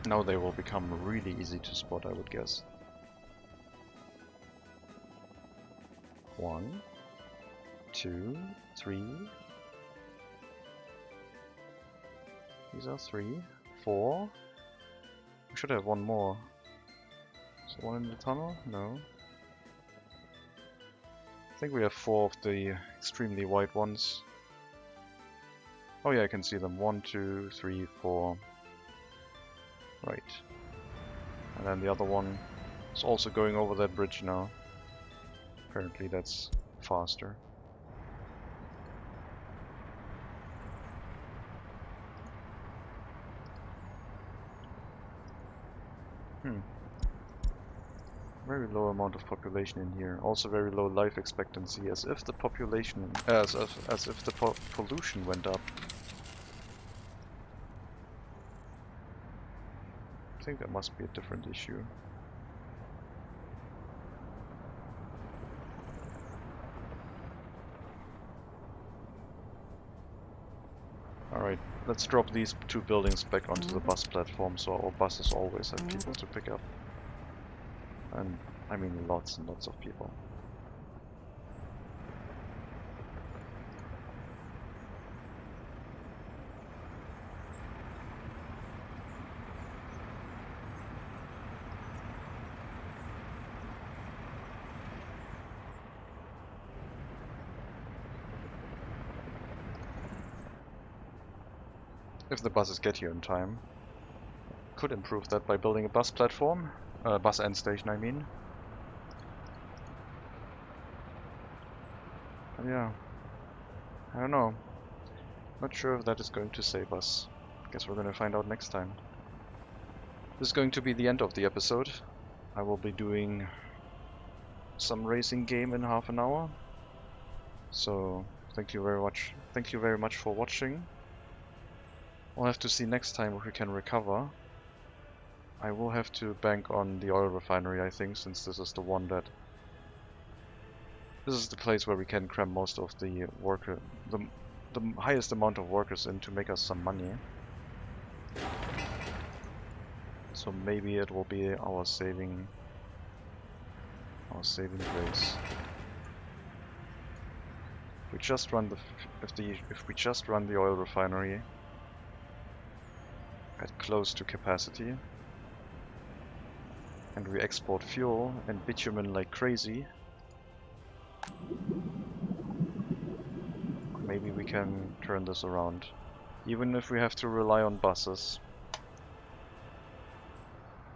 A: Now they will become really easy to spot, I would guess. 1, 2, 3. These are 3, 4. We should have one more. Is there one in the tunnel? No. I think we have 4 of the extremely white ones. Oh yeah, I can see them. 1, 2, 3, 4. Right. And then the other one is also going over that bridge now. Apparently that's faster. Very low amount of population in here. Also very low life expectancy, as if the population, as if the pollution went up. I think that must be a different issue. Alright, let's drop these 2 buildings back onto the bus platform so our buses always have people to pick up. And I mean lots and lots of people. If the buses get here in time. Could improve that by building a bus platform. Bus end station, I mean. But yeah. I don't know. Not sure if that is going to save us. Guess we're gonna find out next time. This is going to be the end of the episode. I will be doing some racing game in half an hour. So thank you very much. Thank you very much for watching. We'll have to see next time if we can recover. I will have to bank on the oil refinery, I think, since this is the one that... This is the place where we can cram most of the the highest amount of workers in to make us some money. So maybe it will be our saving grace. If we just run if we just run the oil refinery at close to capacity, and we export fuel and bitumen like crazy, maybe we can turn this around. Even if we have to rely on buses.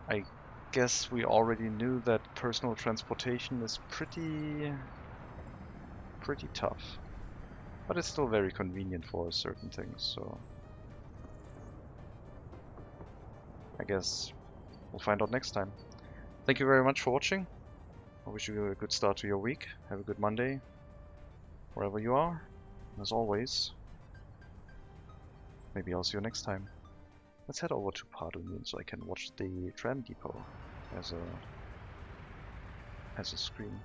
A: I guess we already knew that personal transportation is pretty tough. But it's still very convenient for certain things, so... I guess we'll find out next time. Thank you very much for watching. I wish you a good start to your week. Have a good Monday, wherever you are. As always, maybe I'll see you next time. Let's head over to Pardumin so I can watch the tram depot as a screen.